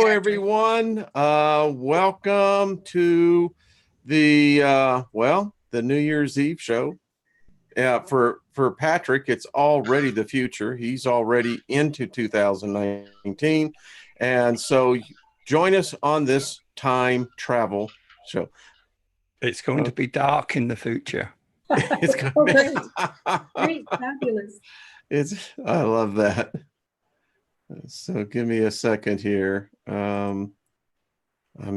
Hello, everyone. Welcome to the the New Year's Eve show. For Patrick, it's already the future. He's already into 2019, and so join us on this time travel show. It's going to be dark in the future. It's going to be great, fabulous. I love that. So give me a second here. I'm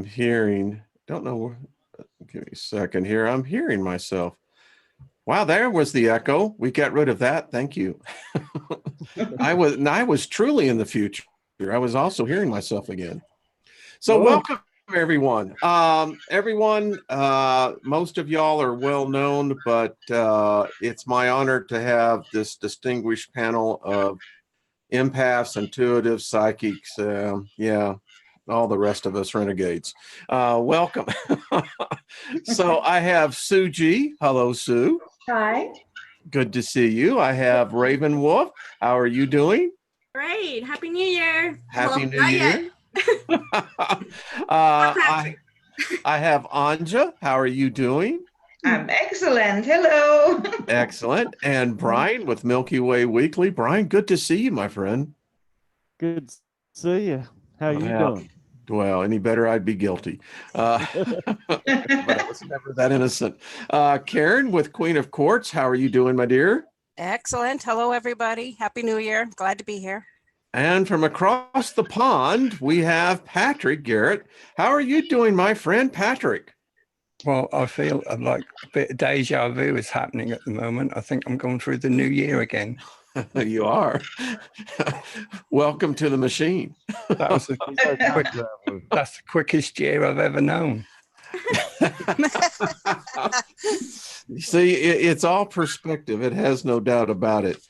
hearing, don't know, give me a second here. I'm hearing myself. Wow, there was the echo. We got rid of that. Thank you. I was truly in the future. I was also hearing myself again. So welcome, everyone. Most of y'all are well known, but it's my honor to have this distinguished panel of empaths, intuitive, psychics, all the rest of us renegades. Welcome. So I have Sue G. Hello, Sue. Hi. Good to see you. I have Raven Wolf. How are you doing? Great. Happy New Year. Happy New Year. I have Anja. How are you doing? I'm excellent. Hello. Excellent. And Brian with Milky Way Weekly. Brian, good to see you, my friend. Good to see you. How you doing? Well, any better, I'd be guilty. But I was never that innocent. Karen with Queen of Quartz. How are you doing, my dear? Excellent. Hello, everybody. Happy New Year. Glad to be here. And from across the pond, we have Patrick Garrett. How are you doing, my friend, Patrick? Well, I feel like a bit of deja vu is happening at the moment. I think I'm going through the new year again. You are. Welcome to the machine. That's the quickest year I've ever known. See, it's all perspective. It has no doubt about it.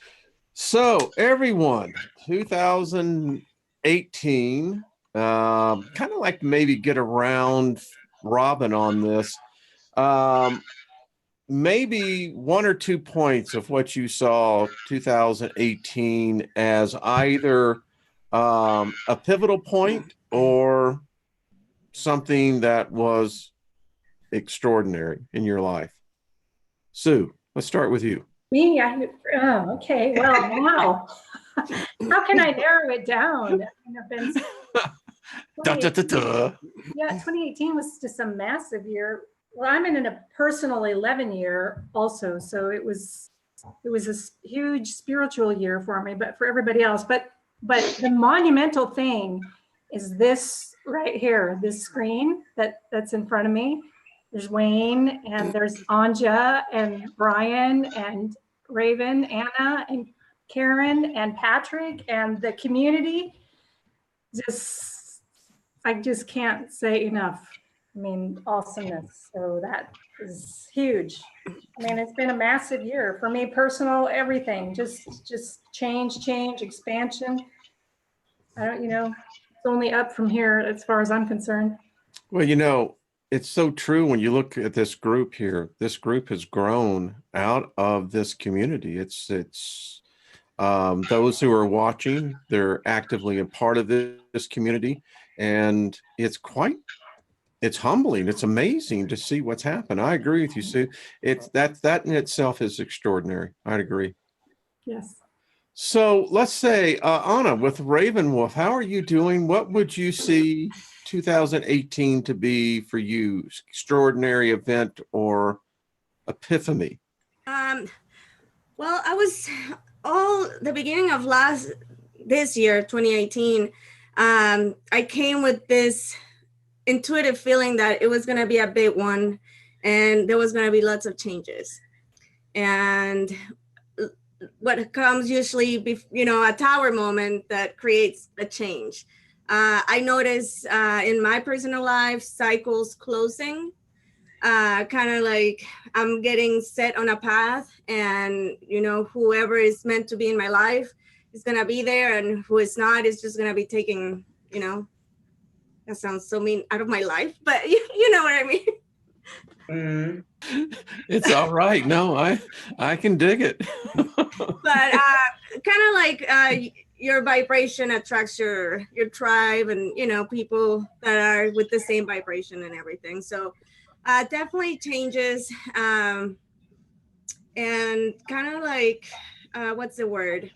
So, everyone, 2018, kind of like maybe get around Robin on this. Maybe 1 or 2 points of what you saw 2018 as either a pivotal point or something that was extraordinary in your life. Sue, let's start with you. Me? Okay. Well, wow. How can I narrow it down? Da, da, da, da. Yeah, 2018 was just a massive year. Well, I'm in a personal 11 year also, so it was a huge spiritual year for me, but for everybody else. But the monumental thing is this right here, this screen that's in front of me. There's Wayne and there's Anja and Brian and Raven, Anna and Karen and Patrick and the community. I just can't say enough. I mean, awesomeness. So that is huge. I mean, it's been a massive year for me, personal, everything, just change, expansion. It's only up from here as far as I'm concerned. Well, it's so true when you look at this group here. This group has grown out of this community. It's those who are watching, they're actively a part of this community, and it's humbling. It's amazing to see what's happened. I agree with you, Sue. That in itself is extraordinary. I'd agree. Yes. So let's say, Anna, with Ravenwolf, how are you doing? What would you see 2018 to be for you? Extraordinary event or epiphany? Well, I was the beginning of this year, 2018. I came with this intuitive feeling that it was going to be a big one and there was going to be lots of changes. And what comes usually, a tower moment that creates a change. I notice in my personal life, cycles closing, kind of like I'm getting set on a path and, whoever is meant to be in my life is going to be there, and who is not is just going to be taking, that sounds so mean, out of my life, but you know what I mean? It's all right. No, I can dig it. But kind of like your vibration attracts your tribe and, you know, people that are with the same vibration and everything. So definitely changes, and kind of like, what's the word?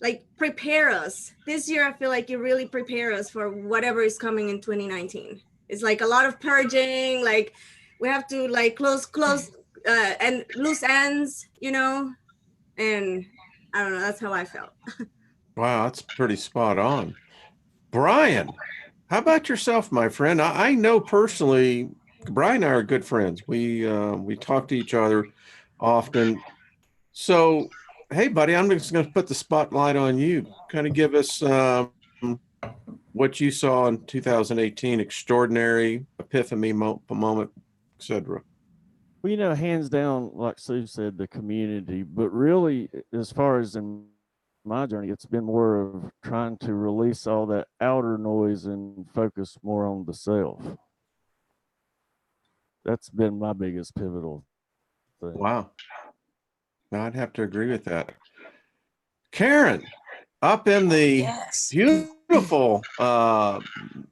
Like prepare us. This year, I feel like you really prepare us for whatever is coming in 2019. It's like a lot of purging, like we have to like close and loose ends, you know, and I don't know, that's how I felt. Wow, that's pretty spot on. Brian, how about yourself, my friend? I know personally, Brian and I are good friends. We talk to each other often. So, hey, buddy, I'm just going to put the spotlight on you. Kind of give us what you saw in 2018, extraordinary epiphany moment, etc. Well, you know, hands down, like Sue said, the community, but really, as far as in my journey, it's been more of trying to release all that outer noise and focus more on the self. That's been my biggest pivotal thing. Wow. Now, I'd have to agree with that. Karen, up in the Yes. beautiful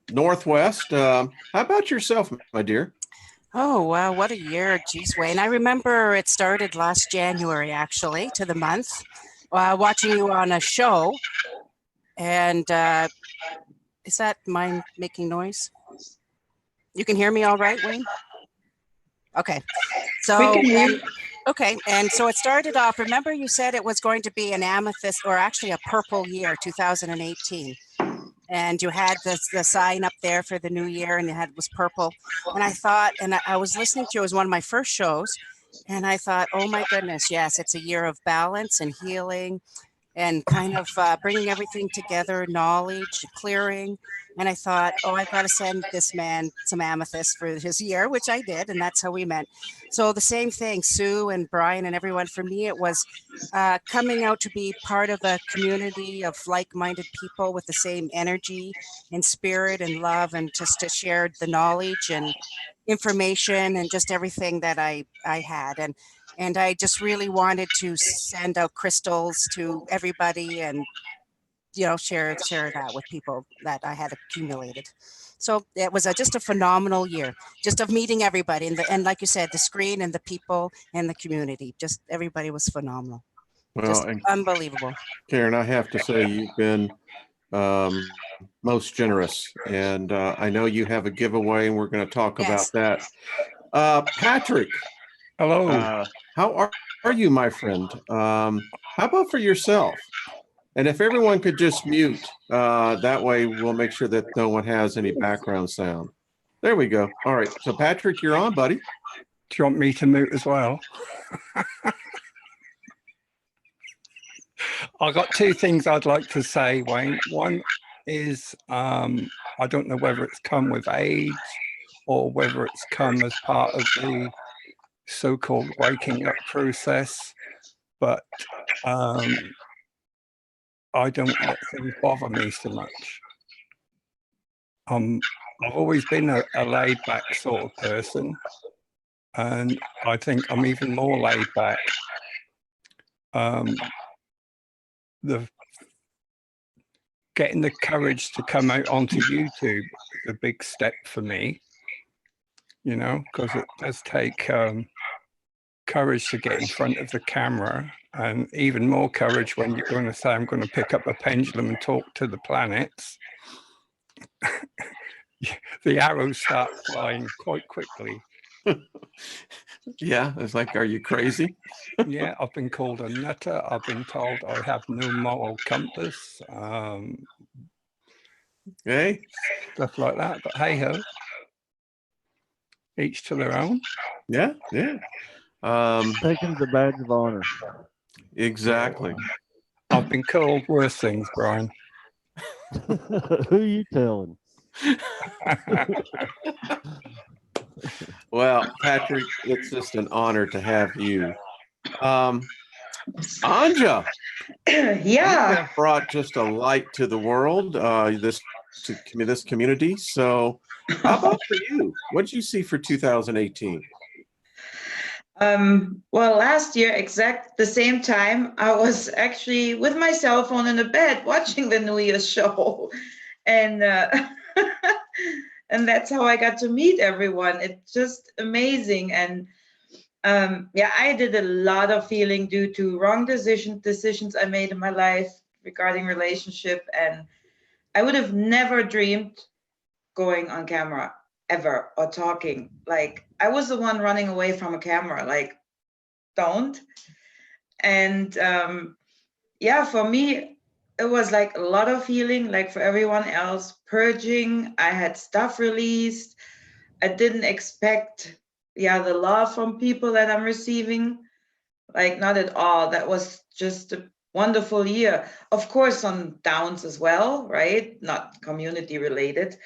Northwest, how about yourself, my dear? Oh, wow. What a year. Geez, Wayne. I remember it started last January, actually, to the month, watching you on a show. And is that mine making noise? You can hear me all right, Wayne? Okay. So, We can hear you. okay. And so it started off, remember you said it was going to be an amethyst, or actually a purple year, 2018. And you had the sign up there for the new year, and it was purple. And I thought, and I was listening to, it was one of my first shows, and I thought, oh my goodness, yes, it's a year of balance and healing and kind of bringing everything together, knowledge, clearing. And I thought, oh, I've got to send this man some amethyst for his year, which I did. And that's how we met. So the same thing, Sue and Brian and everyone, for me, it was coming out to be part of a community of like-minded people with the same energy and spirit and love, and just to share the knowledge and information and just everything that I had. And I just really wanted to send out crystals to everybody and, you know, share that with people that I had accumulated. So it was just a phenomenal year, just of meeting everybody. And like you said, the screen and the people and the community, just everybody was phenomenal. Just Well, and unbelievable. Karen, I have to say you've been most generous, and I know you have a giveaway, and we're going to talk Yes. about that. Patrick, Hello. how are you, my friend? How about for yourself? And if everyone could just mute, that way we'll make sure that no one has any background sound. There we go. All right. So Patrick, you're on, buddy. Do you want me to mute as well? I got two things I'd like to say, Wayne. One is I don't know whether it's come with age or whether it's come as part of the so-called waking up process, but I don't let things bother me so much. I've always been a laid back sort of person, and I think I'm even more laid back. Getting the courage to come out onto YouTube is a big step for me, you know, because it does take courage to get in front of the camera, and even more courage when you're going to say, I'm going to pick up a pendulum and talk to the planets. The arrows start flying quite quickly. Yeah, it's like, are you crazy? Yeah, I've been called a nutter. I've been told I have no moral compass, Hey, stuff like that. But hey ho, each to their own. yeah. Taking the badge of honor. Exactly. I've been called worse things, Brian. Who you telling? Well, Patrick, it's just an honor to have you. Anja, you Yeah. have brought just a light to the world, this community. So how about for you? What did you see for 2018? Well, last year, exact the same time, I was actually with my cell phone in the bed watching the New Year's show. And and that's how I got to meet everyone. It's just amazing. And yeah, I did a lot of healing due to wrong decisions I made in my life regarding relationship. And I would have never dreamed going on camera ever or talking. Like, I was the one running away from a camera, like, don't. And yeah, for me, it was like a lot of healing, like for everyone else, purging. I had stuff released. I didn't expect, yeah, the love from people that I'm receiving. Like, not at all. That was just a wonderful year. Of course, some downs as well, right? Not community related.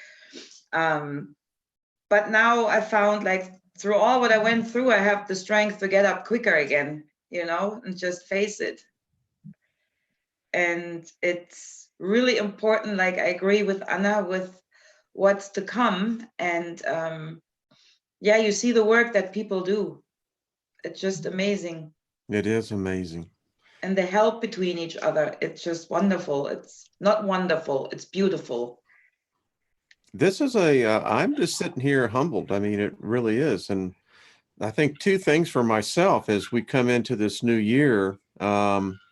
But now I found, like, through all what I went through, I have the strength to get up quicker again, you know, and just face it. And it's really important. Like, I agree with Anna with what's to come. And yeah, you see the work that people do. It's just amazing. It is amazing. And the help between each other, it's just wonderful. It's not wonderful, it's beautiful. This is I'm just sitting here humbled. I mean, it really is. And I think two things for myself as we come into this new year.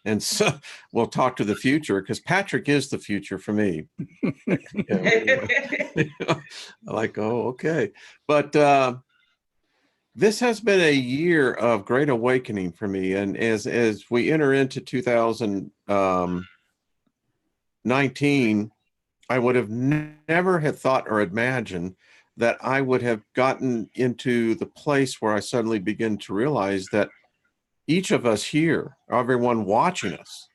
And so we'll talk to the future, because Patrick is the future for me. Like, oh, okay. But this has been a year of great awakening for me. And as we enter into 2019, I would have never have thought or imagined that I would have gotten into the place where I suddenly begin to realize that each of us here, everyone watching us,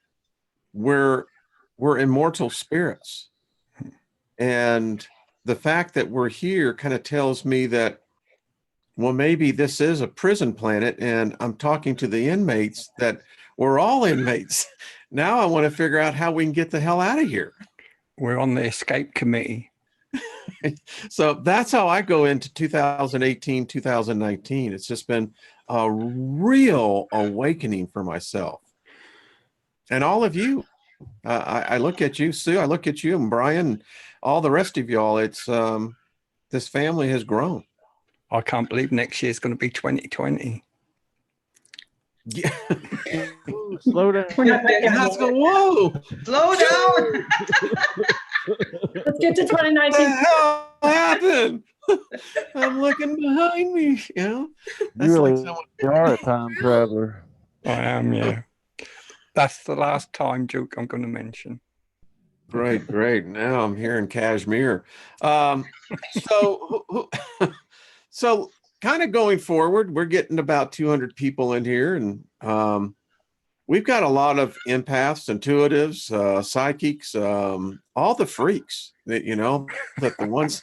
we're immortal spirits. And the fact that we're here kind of tells me that, well, maybe this is a prison planet, and I'm talking to the inmates that we're all inmates. Now I want to figure out how we can get the hell out of here. We're on the escape committee. So that's how I go into 2018, 2019. It's just been a real awakening for myself. And all of you, I look at you, Sue, I look at you and Brian, all the rest of y'all. It's this family has grown. I can't believe next year's going to be 2020. Yeah. Ooh, slow down. We're not back That's anymore. whoa. Slow down. Let's get to What 2019. the hell happened? I'm looking behind me, you know. You That's really like someone. are a time traveler. I am, yeah. That's the last time joke I'm going to mention. Great. Now I'm here in Kashmir. So kind of going forward, we're getting about 200 people in here, and we've got a lot of empaths, intuitives, psychics, all the freaks that, you know, that the ones.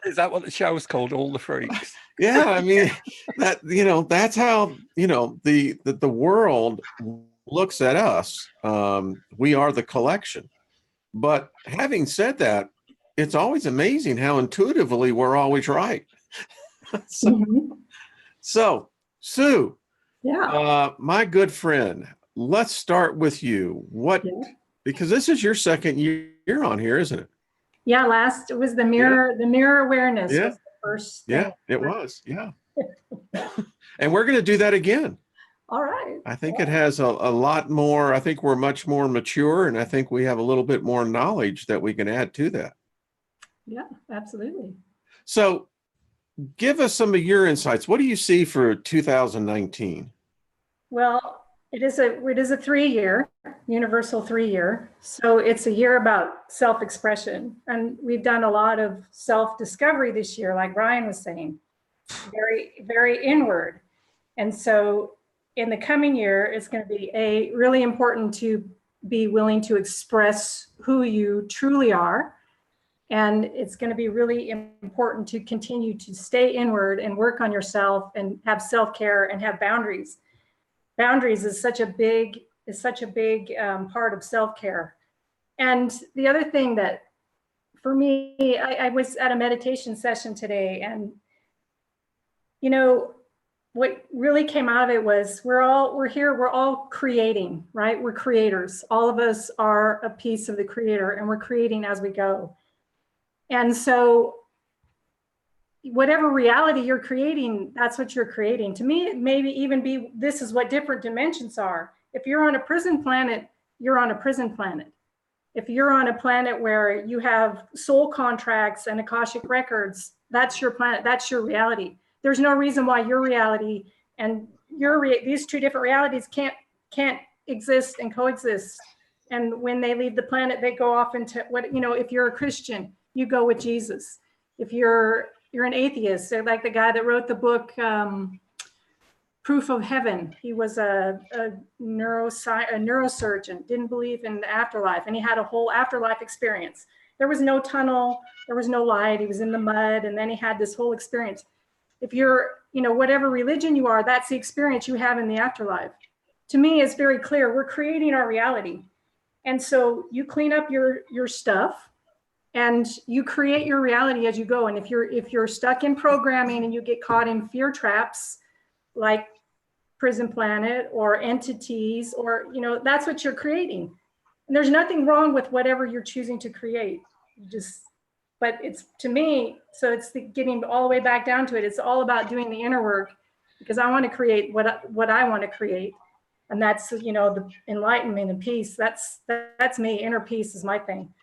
Is that what the show's called? All the Freaks? Yeah, I mean, that, you know, that's how, you know, the world looks at us. We are the collection. But having said that, it's always amazing how intuitively we're always right. So, Sue, Yeah. my good friend, let's start with you. Because this is your second year on here, isn't it? Yeah. Last, it was the mirror awareness. Yeah. Was the first Yeah, thing. it was. Yeah. And we're going to do that again. All right. I think it has a lot more. I think we're much more mature, and I think we have a little bit more knowledge that we can add to that. Yeah, absolutely. So give us some of your insights. What do you see for 2019? Well, it is a 3-year, universal 3-year. So it's a year about self-expression. And we've done a lot of self-discovery this year, like Brian was saying, very, very inward. And so in the coming year, it's going to be really important to be willing to express who you truly are. And it's going to be really important to continue to stay inward and work on yourself and have self-care and have boundaries. Boundaries is such a big part of self-care. And the other thing that for me, I was at a meditation session today, and you know, what really came out of it was we're all creating, right? We're creators. All of us are a piece of the creator, and we're creating as we go. And so whatever reality you're creating, that's what you're creating. To me, it maybe even be, this is what different dimensions are. If you're on a prison planet, you're on a prison planet. If you're on a planet where you have soul contracts and Akashic records, that's your planet, that's your reality. There's no reason why your reality and these two different realities can't exist and coexist. And when they leave the planet, they go off into what, you know, if you're a Christian, you go with Jesus. If you're an atheist, so like the guy that wrote the book, Proof of Heaven, he was a neurosurgeon, didn't believe in the afterlife, and he had a whole afterlife experience. There was no tunnel, there was no light, he was in the mud, and then he had this whole experience. If you're, you know, whatever religion you are, that's the experience you have in the afterlife. To me, it's very clear, we're creating our reality. And so you clean up your stuff, and you create your reality as you go. And if you're stuck in programming and you get caught in fear traps, like Prison Planet or entities, or, you know, that's what you're creating. And there's nothing wrong with whatever you're choosing to create. But it's, to me, so it's getting all the way back down to it. It's all about doing the inner work, because I want to create what I want to create. And that's, you know, the enlightenment and peace. That's me. Inner peace is my thing.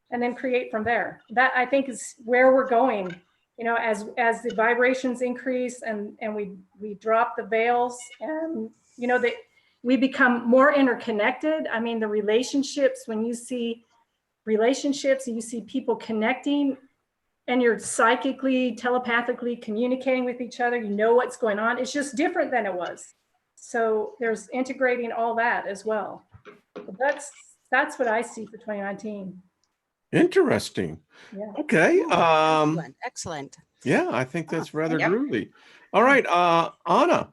And then create from there. That, I think, is where we're going. You know, as the vibrations increase and we drop the veils, and, you know, we become more interconnected. I mean, the relationships, when you see relationships and you see people connecting and you're psychically, telepathically communicating with each other, you know what's going on. It's just different than it was. So there's integrating all that as well. But that's what I see for 2019. Interesting. Yeah. Okay. Excellent. Yeah, I think that's rather Yep. groovy. All right, Anna,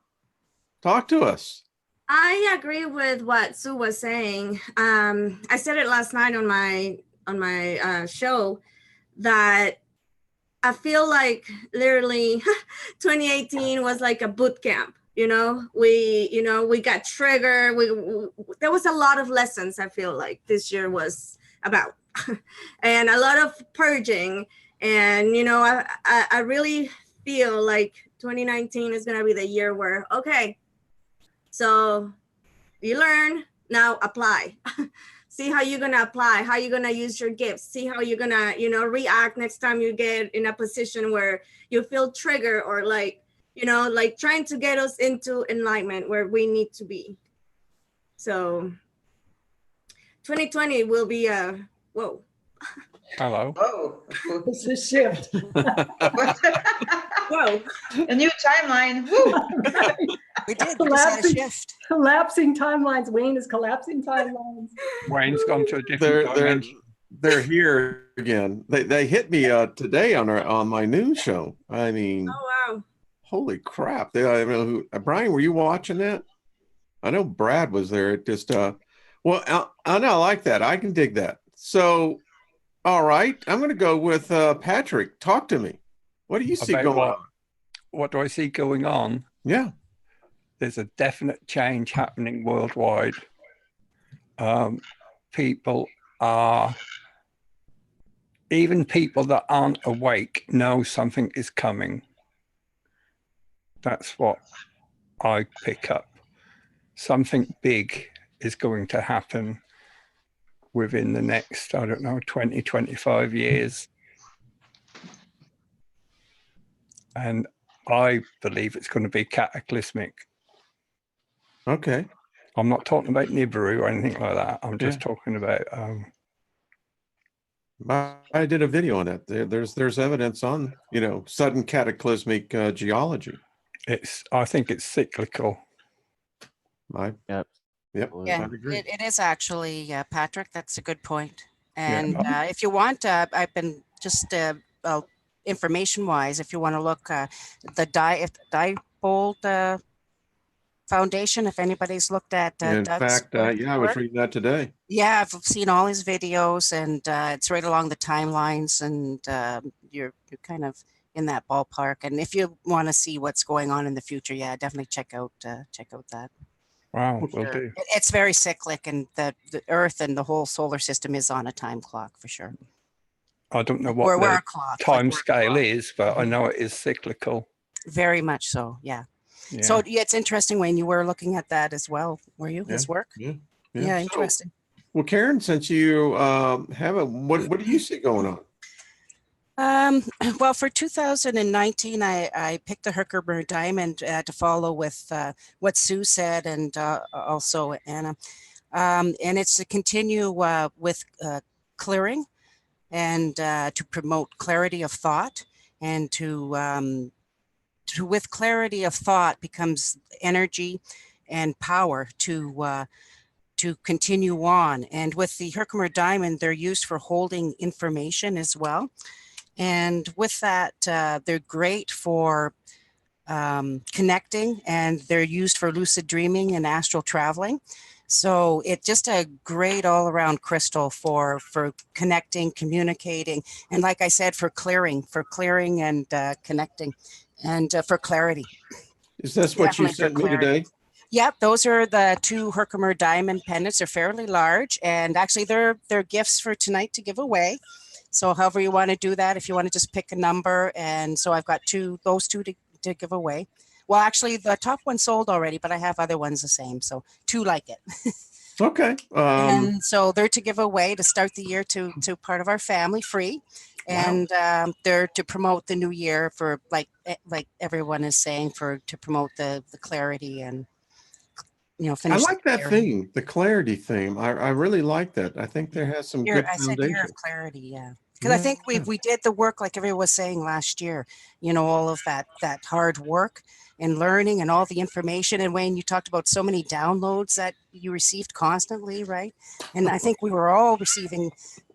talk to us. I agree with what Sue was saying. I said it last night on my show that I feel like literally 2018 was like a boot camp. You know, we got triggered. There was a lot of lessons, I feel like this year was about, and a lot of purging. And, you know, I really feel like 2019 is going to be the year where, okay, so you learn, now apply. See how you're going to apply, how you're going to use your gifts, see how you're going to, you know, react next time you get in a position where you feel triggered, or like, you know, like trying to get us into enlightenment where we need to be. So 2020 will be a, whoa. Hello. Oh, It's a shift. Whoa. a new timeline. Woo. We did. We just had a shift. Collapsing timelines. Wayne is collapsing timelines. Wayne's gone to a different dimension. They're here again. They hit me today on my news show. I mean, Oh, wow. holy crap! I don't know who, Brian, were you watching that? I know Brad was there. It just well, I like that. I can dig that. So, all right, I'm going to go with Patrick. Talk to me. What do you see About going what? on? What do I see going on? Yeah. There's a definite change happening worldwide. People are, even people that aren't awake know something is coming. That's what I pick up. Something big is going to happen within the next, I don't know, 20, 25 years. And I believe it's going to be cataclysmic. Okay. I'm not talking about Nibiru or anything like that. I'm just talking about I did a video on that. There's evidence on, you know, sudden cataclysmic geology. I think it's cyclical. Yep. Yeah, I'd agree. it is actually, Patrick. That's a good point. And Yeah. if you want, I've been just information-wise, if you want to look, the Diebold Foundation, if anybody's looked at In Doug's fact, yeah, I was reading that today. Yeah, I've seen all his videos, and it's right along the timelines, and you're kind of in that ballpark. And if you want to see what's going on in the future, yeah, definitely check out that. Wow, will Sure. do. It's very cyclic, and the Earth and the whole solar system is on a time clock for sure. I don't know We're what a the clock. time scale is, but I know it is cyclical. Very much so, yeah. Yeah. So yeah, it's interesting, Wayne, you were looking at that as well, were you? Yeah, His work? Yeah. Yeah, So, interesting. well, Karen, since you what do you see going on? Well, for 2019, I picked the Herkimer Diamond to follow with what Sue said, and also Anna. And it's to continue with clearing and to promote clarity of thought, and to with clarity of thought becomes energy and power to continue on. And with the Herkimer Diamond, they're used for holding information as well. And with that, they're great for connecting, and they're used for lucid dreaming and astral traveling. So it's just a great all-around crystal for connecting, communicating, and like I said, for clearing and connecting, and for clarity. Is this what you Definitely for sent me clarity. today? Yep, those are the 2 Herkimer Diamond pendants. They're fairly large, and actually they're gifts for tonight to give away. So however you want to do that, if you want to just pick a number, and so I've got those two to give away. Well, actually the top one sold already, but I have other ones the same, so 2 like it. Okay. And so they're to give away to start the year to part of our family, free. And they're to promote the new year, for like everyone is saying, to promote the clarity and, I finish. like that theme, the clarity theme. I really like that. I think there has some good I said year foundation. of clarity, yeah. Because I think we did the work, like everyone was saying last year, all of that hard work and learning and all the information. And Wayne, you talked about so many downloads that you received constantly, right? And I think we were all receiving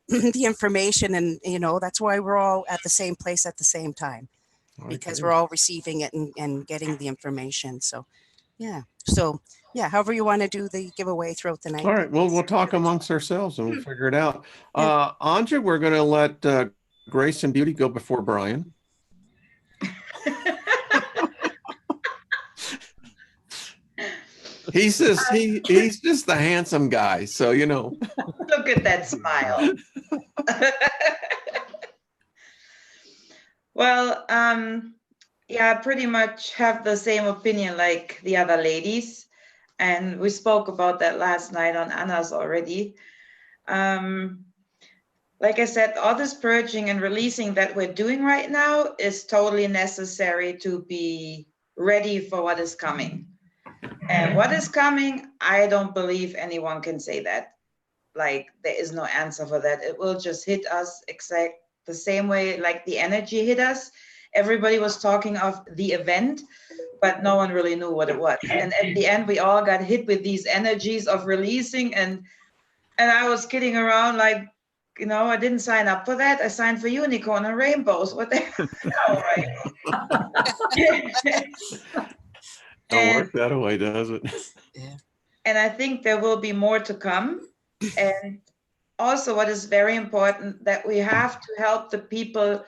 the information, and that's why we're all at the same place at the same time, because we're all receiving it and getting the information. So however you want to do the giveaway throughout the night. All right. Well, we'll talk amongst ourselves and we'll figure it out. Anja, we're going to let Grace and Beauty go before Brian. He's just the handsome guy. So, Look at that smile. Well, yeah, I pretty much have the same opinion like the other ladies. And we spoke about that last night on Anna's already. Like I said, all this purging and releasing that we're doing right now is totally necessary to be ready for what is coming. And what is coming, I don't believe anyone can say that. Like, there is no answer for that. It will just hit us exact the same way like the energy hit us. Everybody was talking of the event, but no one really knew what it was. And at the end, we all got hit with these energies of releasing. And I was kidding around like, I didn't sign up for that. I signed for unicorn and rainbows. What the hell, right? Don't work that way, does it? Yeah. And I think there will be more to come. And also what is very important, that we have to help the people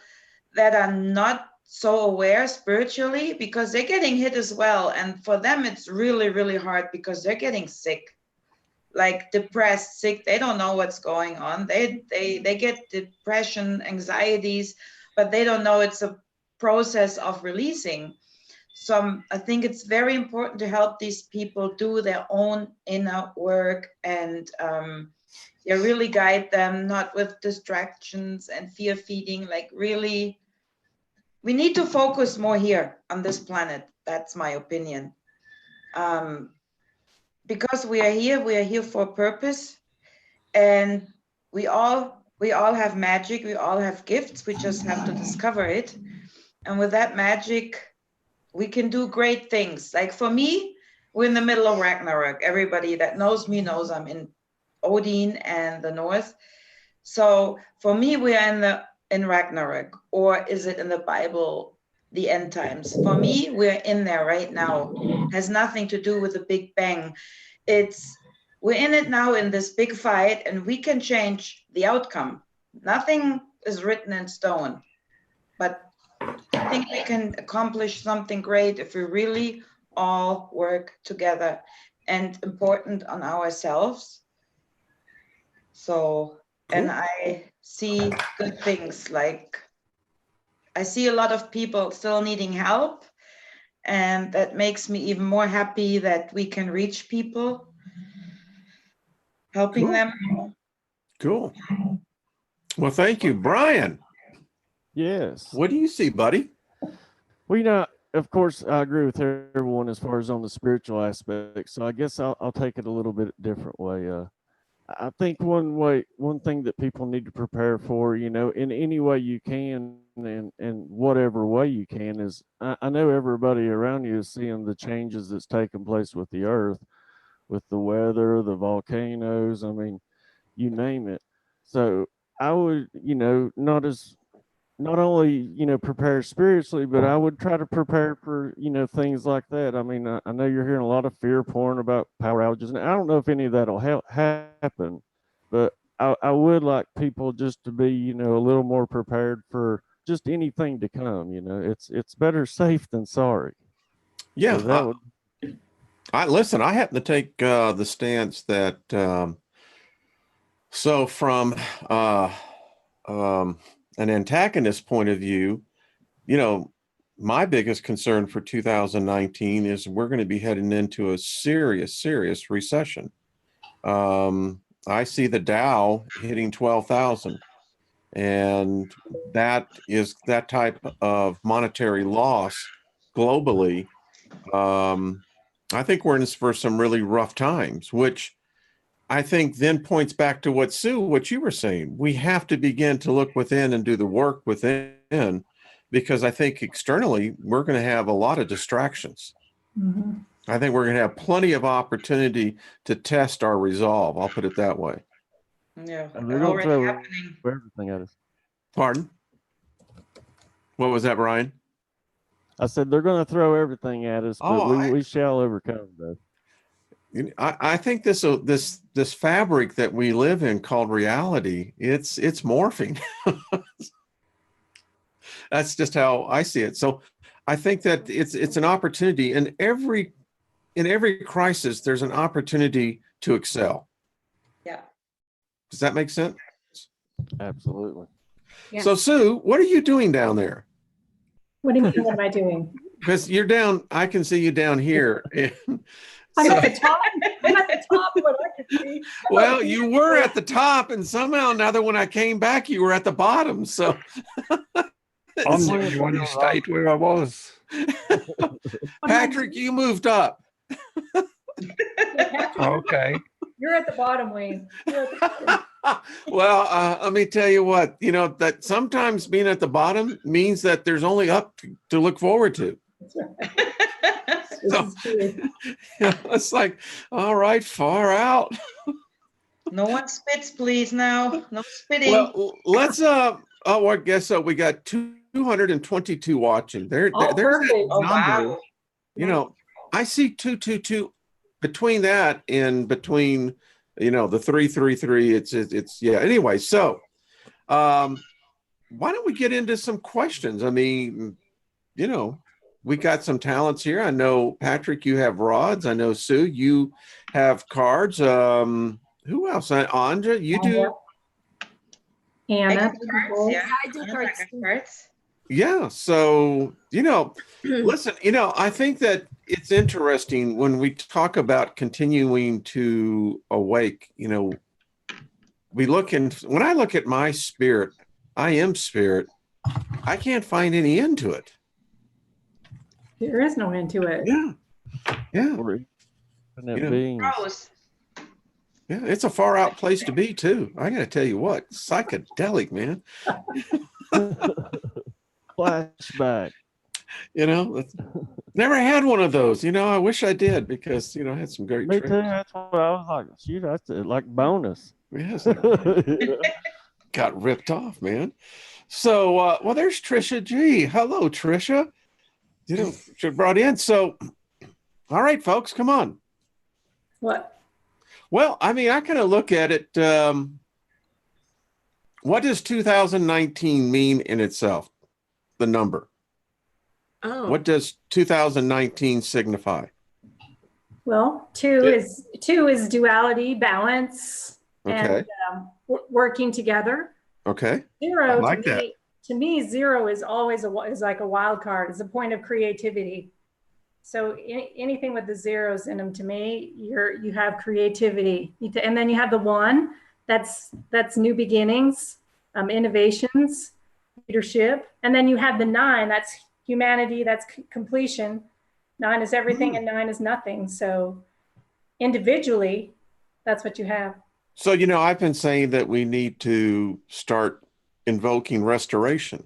that are not so aware spiritually, because they're getting hit as well. And for them, it's really, really hard because they're getting sick, like depressed, sick. They don't know what's going on. They get depression, anxieties, but they don't know it's a process of releasing. So I think it's very important to help these people do their own inner work and really guide them, not with distractions and fear feeding. Like, really, we need to focus more here on this planet. That's my opinion. Because we are here for a purpose, and we all have magic, we all have gifts, we just have to discover it. And with that magic, we can do great things. Like for me, we're in the middle of Ragnarok. Everybody that knows me knows I'm in Odin and the North. So for me, we are in Ragnarok, or is it in the Bible, the end times? For me, we're in there right now. It has nothing to do with the Big Bang. We're in it now in this big fight, and we can change the outcome. Nothing is written in stone, but I think we can accomplish something great if we really all work together, and important on ourselves. So, and I see good things, like I see a lot of people still needing help, and that makes me even more happy that we can reach people, helping them. Cool. Well, thank you, Brian. Yes. What do you see, buddy? Well, you know, of course, I agree with everyone as far as on the spiritual aspect. So I guess I'll take it a little bit different way. I think one thing that people need to prepare for, you know, in any way you can, and whatever way you can, is I know everybody around you is seeing the changes that's taking place with the earth, with the weather, the volcanoes. I mean, you name it. So I would, you know, not only, you know, prepare spiritually, but I would try to prepare for, you know, things like that. I mean, I know you're hearing a lot of fear porn about power outages, and I don't know if any of that will happen, but I would like people just to be, you know, a little more prepared for just anything to come. You know, it's better safe than sorry. Yeah, So that would. I listen. I happen to take the stance that so from an antagonist point of view, you know, my biggest concern for 2019 is we're going to be heading into a serious recession. I see the Dow hitting 12,000, and that is that type of monetary loss globally. I think we're in for some really rough times, which I think then points back to what Sue, what you were saying. We have to begin to look within and do the work within, because I think externally we're going to have a lot of distractions. Mhm. I think we're going to have plenty of opportunity to test our resolve. I'll put it that way. Yeah, And they're going to already throw happening. everything at us. Pardon? What was that, Brian? I said they're going to throw everything at us, but we shall overcome, though. I think this fabric that we live in called reality, it's morphing. That's just how I see it. So I think that it's an opportunity in every crisis. There's an opportunity to excel. Yeah. Does that make sense? Absolutely. Yeah. So Sue, what are you doing down there? What do you mean, what am I doing? Because you're down, I can see you down here. I'm So- at the top. I'm at the top of what I can see. well, you were at the top, and somehow another when I came back, you were at the bottom. So I'm the only one who stayed where I was. Patrick, you moved up. Okay. You're at the bottom, Wayne. You're at the bottom. Well, let me tell you what, you know, that sometimes being at the bottom means that there's only up to look forward to. That's right. This So, is true. it's like, all right, far out. No one spits, please, now. No spitting. Well, let's, I guess so. We got 222 watching. There's Perfect. that Oh, number. wow. You know, I see 222 between that and between, you know, the 333. It's yeah. Anyway, so why don't we get into some questions? I mean, you know, we got some talents here. I know, Patrick, you have rods. I know, Sue, you have cards. Who else? Anja, you do. Anna. Yeah, I do I cards like too. cards. Yeah. So, you know, listen, you know, I think that it's interesting when we talk about continuing to awake, you know, when I look at my spirit, I am spirit. I can't find any end to it. There is no end to it. Yeah. Yeah. Or infinite You know, beings. Gross. Yeah. It's a far out place to be too. I got to tell you what, psychedelic, man. Flashback. You know, never had one of those. You know, I wish I did, because, you know, I had some great Me trips. too. That's what I was like. Shoot, that's like bonus. Yes. Got ripped off, man. So, well, there's Trisha G. Hello, Trisha. You know, she brought in. So, all right, folks, come on. What? Well, I mean, I kind of look at it. What does 2019 mean in itself? The number. Oh. What does 2019 signify? Well, two is duality, balance, Okay. and working together. Okay. Zero I like that. To me, zero is always is like a wild card. It's a point of creativity. So anything with the zeros in them, to me, you have creativity. And then you have the one, that's new beginnings, innovations, leadership. And then you have the 9, that's humanity, that's completion. 9 is everything and 9 is nothing. So individually, that's what you have. So, I've been saying that we need to start invoking restoration.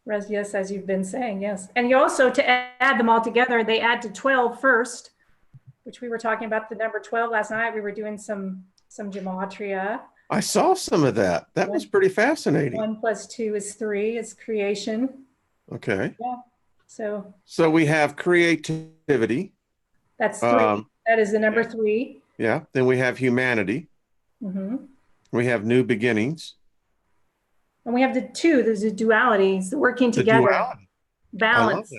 Yes, as you've been saying, yes. And you also, to add them all together, they add to 12 first, which we were talking about the number 12 last night. We were doing some gematria. I saw some of that. That was pretty fascinating. 1 + 2 is 3, is creation. Okay. Yeah. So we have creativity. That's 3. That is the number 3. Yeah. Then we have humanity. Mm-hmm. We have new beginnings. And we have the 2. There's the dualities, the working together. Duality. Balance.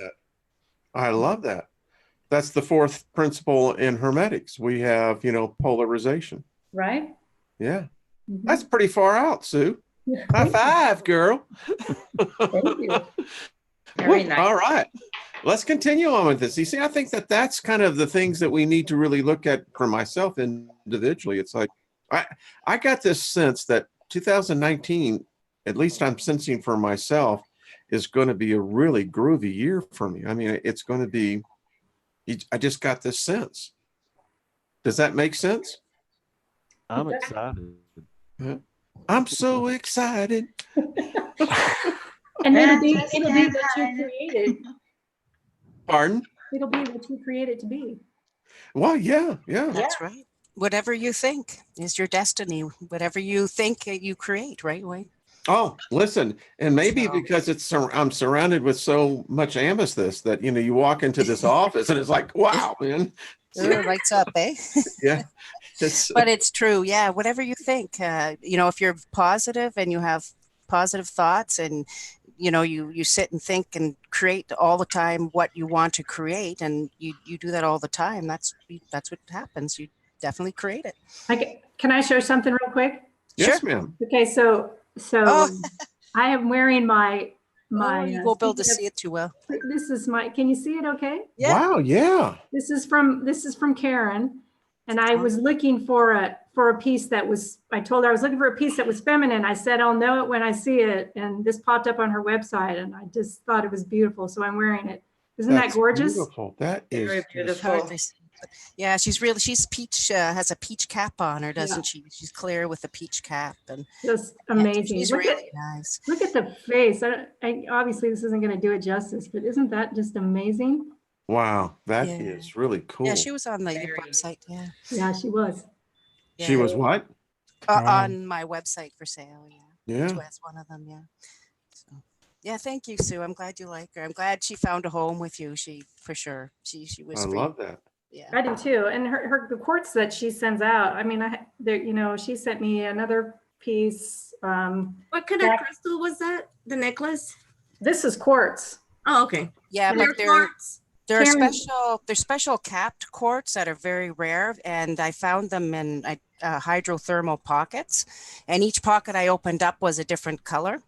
I love that. That's the 4th principle in Hermetics. We have, polarization. Right? Yeah. Mm-hmm. That's pretty far out, Sue. High five, girl. Thank you. Very nice. All right. Let's continue on with this. You see, I think that's kind of the things that we need to really look at for myself individually. It's like, I got this sense that 2019, at least I'm sensing for myself, is going to be a really groovy year for me. I mean, it's going to be, I just got this sense. Does that make sense? I'm excited. I'm so excited. And it'll be what you created. Pardon? It'll be what you create it to be. Well, yeah. That's right. Whatever you think is your destiny. Whatever you think you create, right, Wayne? Oh, listen, and maybe because I'm surrounded with so much amethyst that, you walk into this office and it's like, wow, man. It lights up, eh? Yeah. But it's true. Yeah. Whatever you think, if you're positive and you have positive thoughts and, you sit and think and create all the time what you want to create, and you do that all the time. That's what happens. You definitely create it. Can I share something real quick? Yes, Sure. ma'am. Okay, so I am wearing my you won't be able to see it too well. This is can you see it okay? Yeah. Wow, yeah. This is from Karen, and I was looking for a piece that was, I told her I was looking for a piece that was feminine. I said, I'll know it when I see it. And this popped up on her website and I just thought it was beautiful. So I'm wearing it. Isn't that gorgeous? Beautiful. That is Very beautiful. Yeah, she's peach, has a peach cap on her, doesn't she? She's clear with a peach cap, and just amazing. She's really nice. Look at the face. I obviously this isn't going to do it justice, but isn't that just amazing? Wow, that is really cool. Yeah, she was on the website. Yeah, she was. She was what? On my website for sale. Yeah. She was one of them. Yeah. So, yeah, thank you, Sue. I'm glad you like her. I'm glad she found a home with you. She was. I love that. Yeah, I do too. And the quartz that she sends out. I mean, she sent me another piece. What kind of crystal was that? The necklace? This is quartz. Oh, okay. Yeah, but they're special capped quartz that are very rare, and I found them in hydrothermal pockets, and each pocket I opened up was a different color.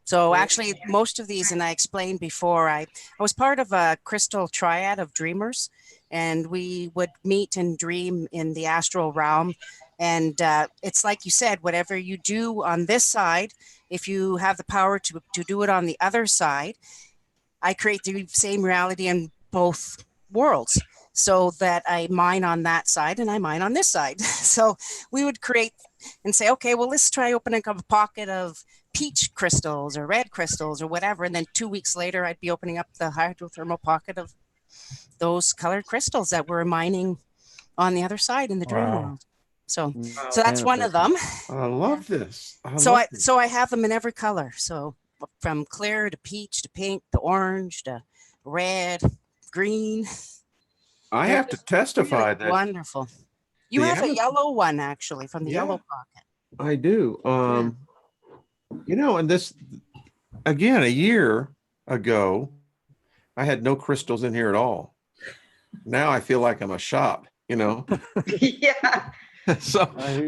So actually, most of these, and I explained before, I was part of a crystal triad of dreamers, and we would meet and dream in the astral realm. And it's like you said, whatever you do on this side, if you have the power to do it on the other side, I create the same reality in both worlds, so that I mine on that side and I mine on this side. So we would create and say, okay, well, let's try opening up a pocket of peach crystals or red crystals or whatever. And then 2 weeks later, I'd be opening up the hydrothermal pocket of those colored crystals that we're mining on the other side in the dream world. So that's one of them. I love this. So I have them in every color. So from clear to peach to pink to orange to red, green. I have to testify that. Wonderful. You have a yellow one actually from the yellow pocket. I do. And this, again, a year ago, I had no crystals in here at all. Now I feel like I'm a shop, you know. Yeah. So I hear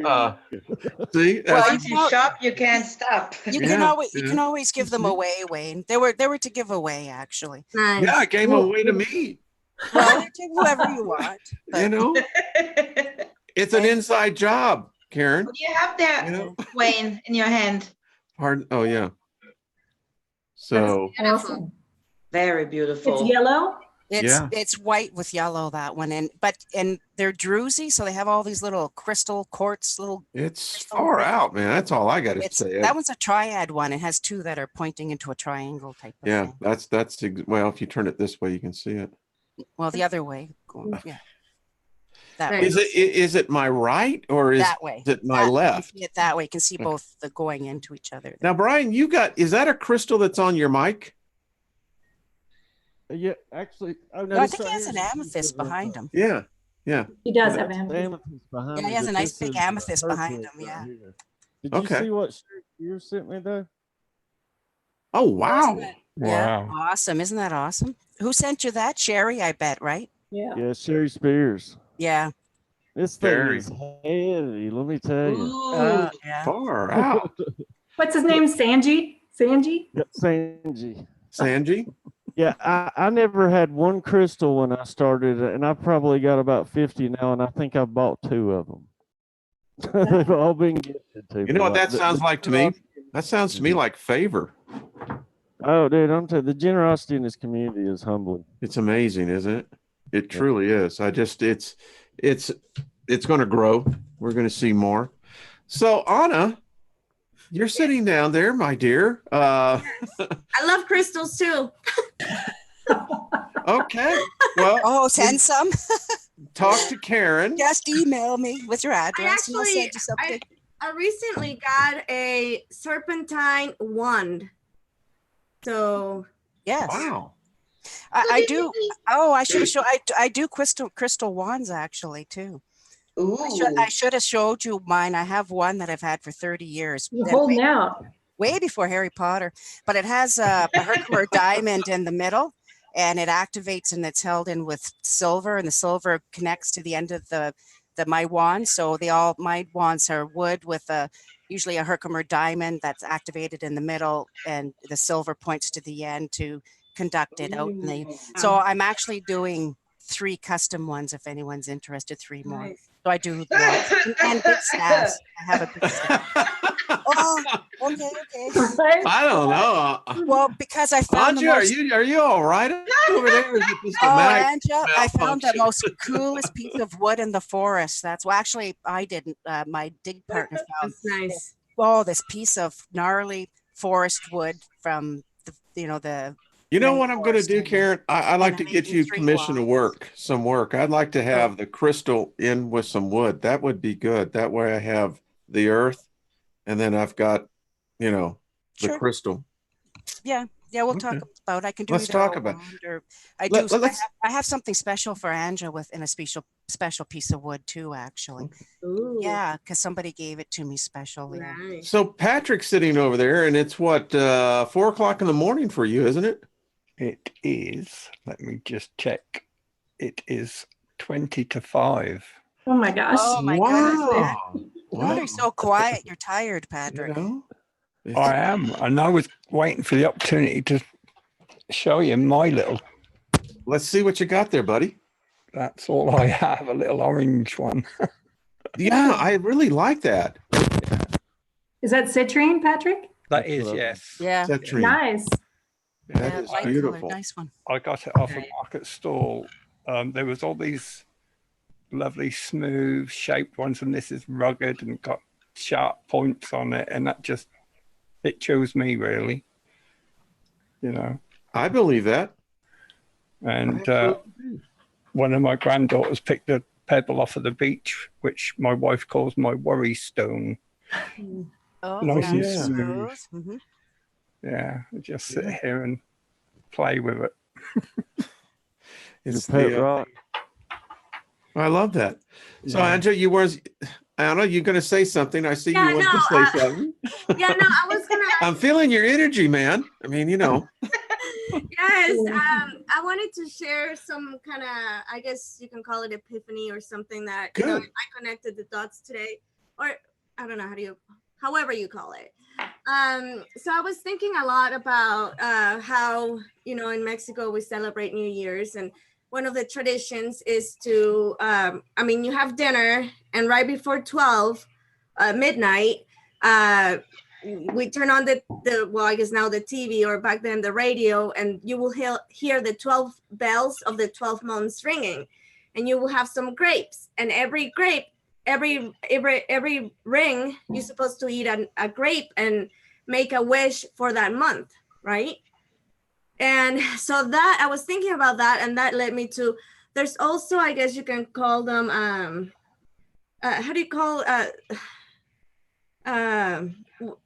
see, Well, that's, Once you shop, you can't stop. You Yeah, can always you yeah. can always give them away, Wayne. They were to give away actually. Nice. yeah, I gave them away to me. Well, to whoever you want. But You know, it's an inside job, Karen. What do you have there, You know, Wayne, in your hand? pardon. Oh yeah. So Awesome. Very beautiful. It's yellow. it's white with yellow, that one, and they're druzy, so they have all these little crystal quartz little. it's far out, man. That's all I got to say. That one's a triad one. It has two that are pointing into a triangle type of Yeah, thing. that's well. If you turn it this way, you can see it. Well, the other way. Yeah. That Right. way. Is it my right or is That way. it my You can left? see it that way. You can see both the going into each other. Now, Brian, is that a crystal that's on your mic? Yeah, actually, oh, No, I this think he right has here an is a piece amethyst of, behind him. Yeah, yeah. He does have that's the amethyst. amethyst behind Yeah, me, he has a but nice this big is amethyst behind purple him, yeah. here. Did Okay. you see what you sent me though? Oh wow. Yeah. Wow. Awesome. Isn't that awesome? Who sent you that? Sherry, I bet, right? Yeah. Yeah, Sherry Spears. Yeah. This thing Very. is heavy. Let me tell you. Ooh. Yeah. Far out. What's his name? Sanji? Sanji? Yep, Sanji. Sanji? Yeah, I never had one crystal when I started, and I probably got about 50 now, and I think I've bought 2 of them. They've all been gifted to me. You know what that the sounds like to me? That sounds to me like favor. Oh, dude, I'm telling you, the generosity in this community is humbling. It's amazing, isn't it? It truly is. it's going to grow. We're going to see more. So Anna, you're sitting down there, my dear. I love crystals too. Okay. Well, Oh, send some. talk to Karen. Just email me with your address and I'll actually- send you something. I recently got a serpentine wand. So Yes. Wow. I do. Oh, I should have shown. I do crystal wands actually too. Ooh. I should have showed you mine. I have one that I've had for 30 years. You're that holding out. way before Harry Potter, but it has a Herkimer diamond in the middle, and it activates and it's held in with silver, and the silver connects to the end of my wand. So my wands are wood with usually a Herkimer diamond that's activated in the middle, and the silver points to the end to conduct it out. So I'm actually doing 3 custom ones if anyone's interested, 3 more. nice. So I do wands and big staffs. I have a big staff. Oh, okay. Right? I don't know. Well, because I found the Anja, most, are you all right over there? Is it just a Anja, I found the malfunction? most coolest piece of wood in the forest. That's well, actually, I didn't. My dig partner found That's nice. this piece of gnarly forest wood from the You know main what I'm going to forest do, area. Karen? I'd like And to I'm get making you 3 commission to wands. some work. I'd like to have the crystal in with some wood. That would be good. That way I have the earth and then I've got, the Sure. crystal. Yeah, we'll talk Okay. about. I can do. Let's either talk a about- wand or I Let- do. let's- I have something special for Anja within a special piece of wood too. Actually, Ooh, yeah, because somebody gave it to me specially. nice. So Patrick's sitting over there and it's what, 4:00 in the morning for you, isn't it? It is. Let me just check. It is 20 to 5. Oh my gosh. Oh my goodness, man. Wow. No, you're so quiet. You're tired, Patrick. I am. And I was waiting for the opportunity to show you my little. Let's see what you got there, buddy. That's all I have, a little orange one. Yeah, I really like that. Is that citrine, Patrick? That is, Lovely. yes. Yeah. Citrine. Nice. That Yeah, is light color, beautiful. nice one. I got it off a Right. market stall. There was all these lovely, smooth shaped ones, and this is rugged and got sharp points on it, and it chose me really. I believe that. And Absolutely. one of my granddaughters picked a pebble off of the beach, which my wife calls my worry stone. Oh, Nice and nice. smooth. Mhm. Yeah, I just sit here and play with it. It's Your pet the, rock. I love that. So Yeah. Anja, Anna, you going to say something? I see Yeah, you want no, to say something. Yeah, no, I was gonna I'm feeling your energy, man. I mean, Yes, I wanted to share some kind of, I guess you can call it epiphany or something that, you know, Good. I connected the dots today, or I don't know however you call it. So I was thinking a lot about how, you know, in Mexico we celebrate New Year's, and one of the traditions is to, I mean, you have dinner, and right before 12 midnight, we turn on the well, I guess now the TV, or back then the radio, and you will hear the 12 bells of the 12 months ringing, and you will have some grapes, and every grape, every ring, you're supposed to eat a grape and make a wish for that month, right? And so that I was thinking about that, and that led me to, there's also, I guess you can call them how do you call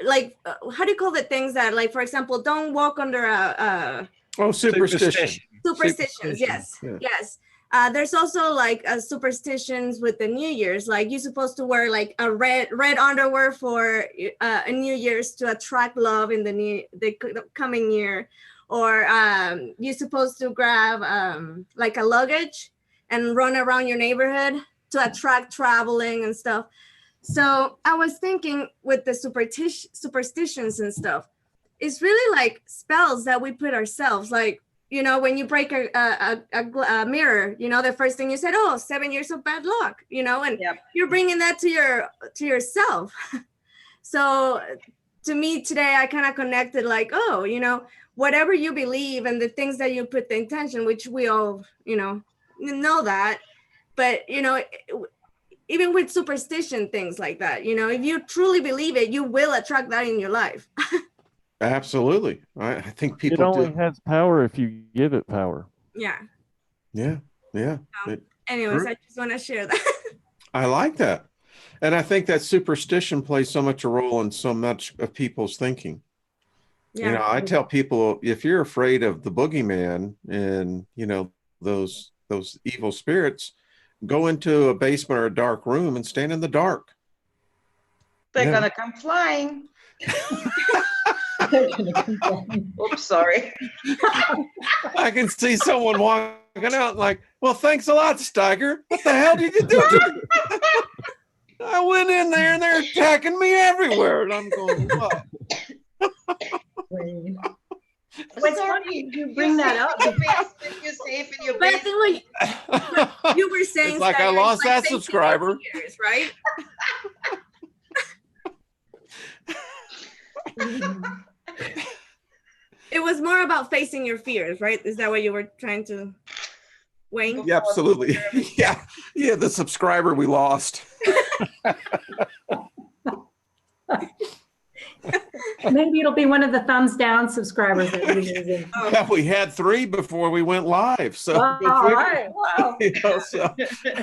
like how do you call the things that, like, for example, don't walk under a Superstition. superstitions? Yes, Yeah. yes. There's also like superstitions with the New Year's, like you're supposed to wear like a red underwear for a New Year's to attract love in the coming year, or you're supposed to grab like a luggage and run around your neighborhood to attract traveling and stuff. So I was thinking with the superstitions and stuff, it's really like spells that we put ourselves. Like, you know, when you break a mirror, you know, the first thing you said, oh, 7 years of bad luck, you know, and you're bringing that to yourself. So to me today, I kind of connected like, oh, you know, whatever you believe and the things that you put the intention, which we all, you know that, but, you know, even with superstition, things like that, you know, if you truly believe it, you will attract that in your life. Absolutely. I think It people only do. has power if you give it power. Yeah. Yeah. Yeah. Anyways, True. I just want to share that. I like that. And I think that superstition plays so much a role in so much of people's thinking. Yeah. You know, I tell people, if you're afraid of the boogeyman and, you know, those evil spirits, go into a basement or a dark room and stand in the dark. They're Yeah. gonna come flying. They're gonna come down. Oops, sorry. I can see someone walking out like, well, thanks a lot, Steiger. What the hell did you do to me? I went in there and they're attacking me everywhere. And I'm going, what? What's funny, you bring that up. You're safe in your But I basement. think what you were saying, It's like I Steiger, lost is like that facing subscriber. your fears, right? It was more about facing your fears, right? Is that what you were trying to, Wayne? Yeah, absolutely. Yeah. Yeah. The subscriber we lost. Maybe it'll be one of the thumbs down subscribers that we're using. Yeah, we had 3 before we went live. So, Wow, all right. Wow. you know, so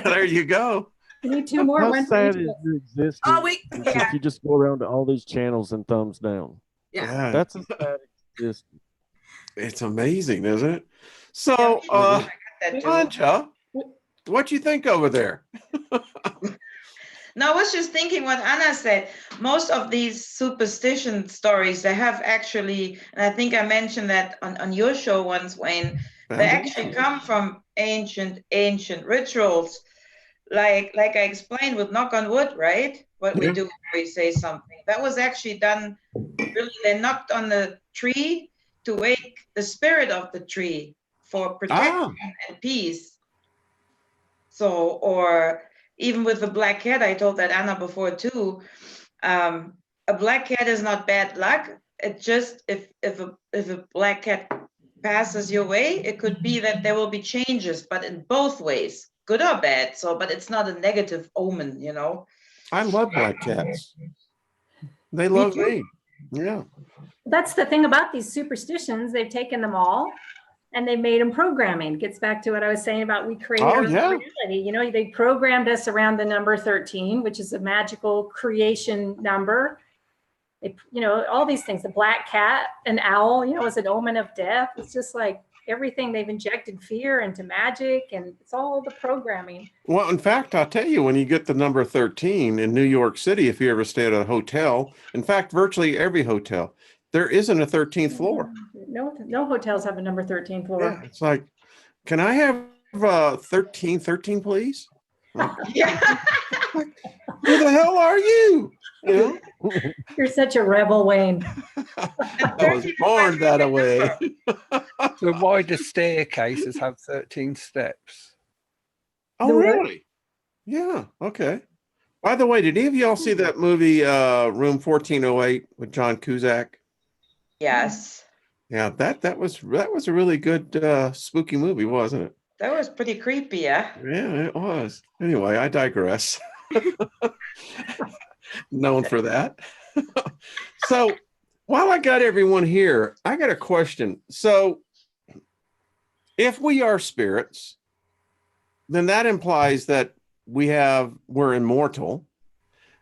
there you go. We need 2 more. How One for sad each is of us. your existence Oh, if you just go around to all these channels and thumbs down? Yeah. That's a sad existence. It's amazing, isn't it? So, That too. Anja, what you think over there? No, I was just thinking what Anna said. Most of these superstition stories, they have actually, and I think I mentioned that on your show once, Wayne, they actually come from ancient rituals. Like I explained with knock on wood, right? What we do when we say something. That was actually done, really, they knocked on the tree to wake the spirit of the tree for protection and peace. So, or even with the black cat, I told that Anna before too. A black cat is not bad luck. It just, if a black cat passes your way, it could be that there will be changes, but in both ways, good or bad. So, but it's not a negative omen, you know. I love black cats. They love me. Yeah. That's the thing about these superstitions. They've taken them all and they made them programming. Gets back to what I was saying about we create our own reality. You know, they programmed us around the number 13, which is a magical creation number. It, you know, all these things, the black cat, an owl, you know, is an omen of death. It's just like everything. They've injected fear into magic, and it's all the programming. Well, in fact, I'll tell you, when you get the number 13 in New York City, if you ever stay at a hotel, in fact, virtually every hotel, there isn't a 13th floor. no hotels have a number 13 floor. Yeah, it's like, can I have 1313, please? Like, Yeah. who the hell are you? You know? You're such a rebel, Wayne. I was born that way. The wider staircases have 13 steps. Oh, The what? really? Yeah. Okay. By the way, did any of y'all see that movie Room 1408 with John Cusack? Yes. Yeah, that was a really good spooky movie, wasn't it? That was pretty creepy, yeah. Yeah, it was. Anyway, I digress. Known for that. So while I got everyone here, I got a question. So if we are spirits, then that implies that we're immortal.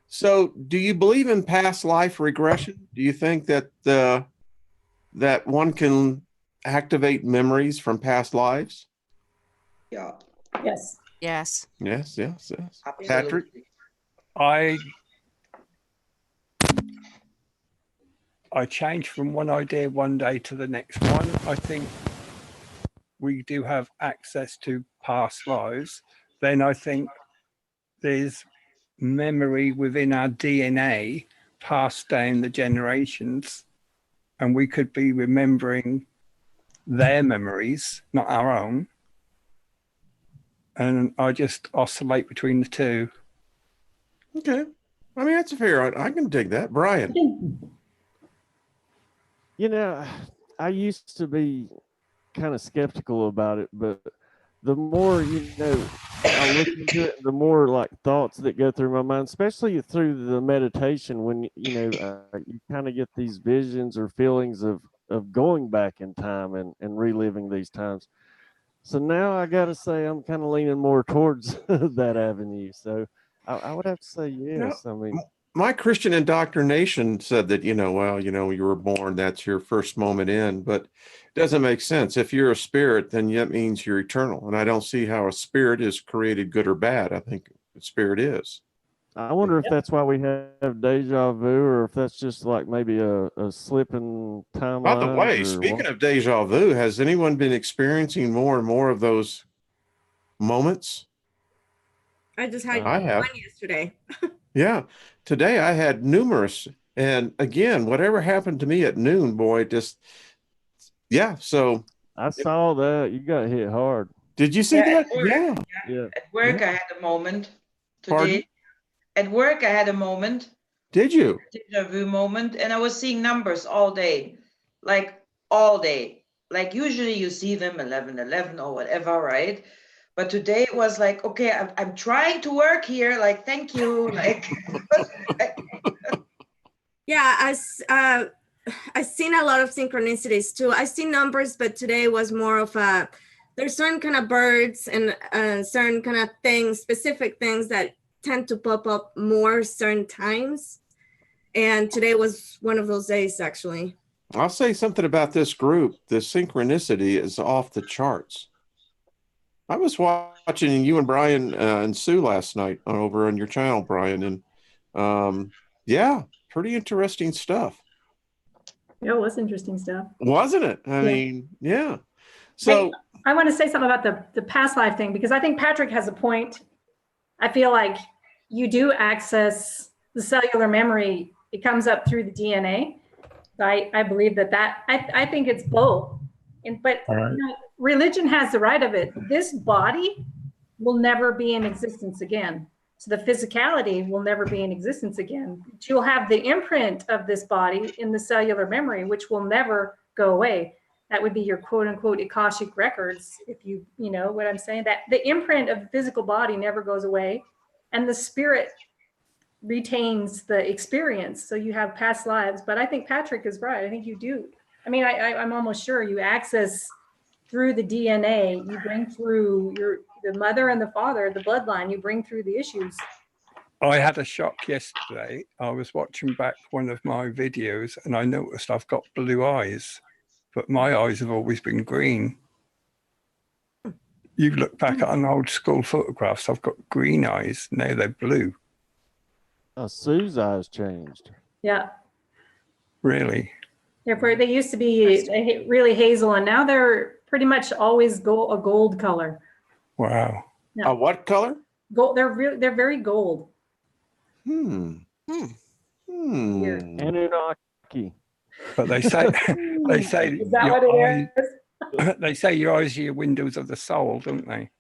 So do you believe in past life regression? Do you think that that one can activate memories from past lives? Yeah. Yes. Yes. Yes. Absolutely. Patrick? I change from one idea one day to the next one. I think we do have access to past lives. Then I think there's memory within our DNA passed down the generations, and we could be remembering their memories, not our own. And I just oscillate between the two. Okay. I mean, that's fair. I can dig that. Brian. You know, I used to be kind of skeptical about it, but the more, I look into it, the more like thoughts that go through my mind, especially through the meditation, when, you kind of get these visions or feelings of going back in time and reliving these times. So now I got to say, I'm kind of leaning more towards that avenue. So I would have to say yes. I mean, my Christian indoctrination said that, you were born, that's your first moment in, but it doesn't make sense. If you're a spirit, then that means you're eternal. And I don't see how a spirit is created good or bad. I think a spirit is. I wonder if that's why we have deja vu, or if that's just like maybe a slip in timeline. By the way, speaking of deja vu, has anyone been experiencing more and more of those moments? I just had I have. one yesterday. Yeah. Today I had numerous. And again, whatever happened to me at noon, boy, so. I saw that. You got hit hard. Did you see that? Yeah. At work, I had a moment today. Pardon? At work, I had a moment. Did you? Deja vu moment. And I was seeing numbers all day. Like all day. Like usually you see them 1111 or whatever, right? But today it was like, okay, I'm trying to work here. Like, thank you. Like, Yeah, I've seen a lot of synchronicities too. I've seen numbers, but today was more of there's certain kind of birds and certain kind of things, specific things that tend to pop up more certain times. And today was one of those days, actually. I'll say something about this group. The synchronicity is off the charts. I was watching you and Brian and Sue last night over on your channel, Brian, and pretty interesting stuff. Yeah, it was interesting stuff. Wasn't it? I mean, yeah. So I want to say something about the past life thing, because I think Patrick has a point. I feel like you do access the cellular memory. It comes up through the DNA. I believe that I think it's both. But religion has the right of it. This body will never be in existence again. So the physicality will never be in existence again. But you'll have the imprint of this body in the cellular memory, which will never go away. That would be your quote unquote Akashic records. If you know what I'm saying, that the imprint of the physical body never goes away, and the spirit retains the experience. So you have past lives. But I think Patrick is right. I think you do. I mean, I'm almost sure you access through the DNA. You bring through the mother and the father, the bloodline. You bring through the issues. I had a shock yesterday. I was watching back one of my videos and I noticed I've got blue eyes, but my eyes have always been green. You look back at an old school photographs, I've got green eyes. Now they're blue. Sue's eyes changed. Yeah. Really? They used to be really hazel, and now they're pretty much always a gold color. Wow. Yeah. A what color? Gold. They're very gold. Hmm. Hmm. Hmm. Anunnaki. But they say Is that what it is? they say your eyes are your windows of the soul, don't they?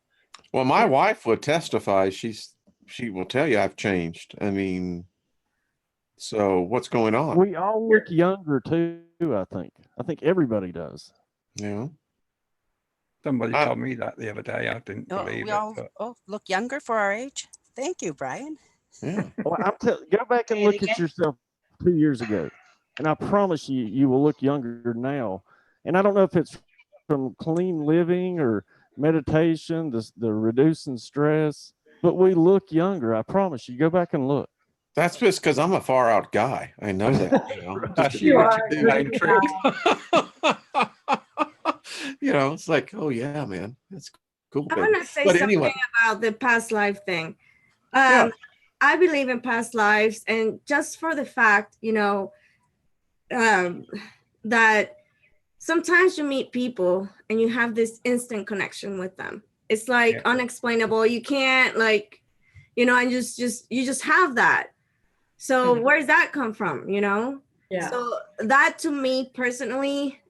Well, my wife would testify. She will tell you I've changed. I mean, so what's going on? We all look younger too, I think. I think everybody does. Yeah. Somebody told me that the other day. I didn't believe We it. all But look younger for our age. Thank you, Brian. Yeah. Well, go back and Say it look again. at yourself 2 years ago, and I promise you, you will look younger now. And I don't know if it's from clean living or meditation, the reducing stress, but we look younger. I promise you. Go back and look. That's just because I'm a far out guy. I know that. You know, that's Just- your are. main trick. you know, it's like, oh yeah, man, that's cool. I babe. want to say But something anyway, about the past life thing. Yeah. I believe in past lives, and just for the fact, that sometimes you meet people and you have this instant connection with them. It's like Yeah. unexplainable. You can't and you just have that. So Hmm. where does that come from? Yeah. So that to me personally,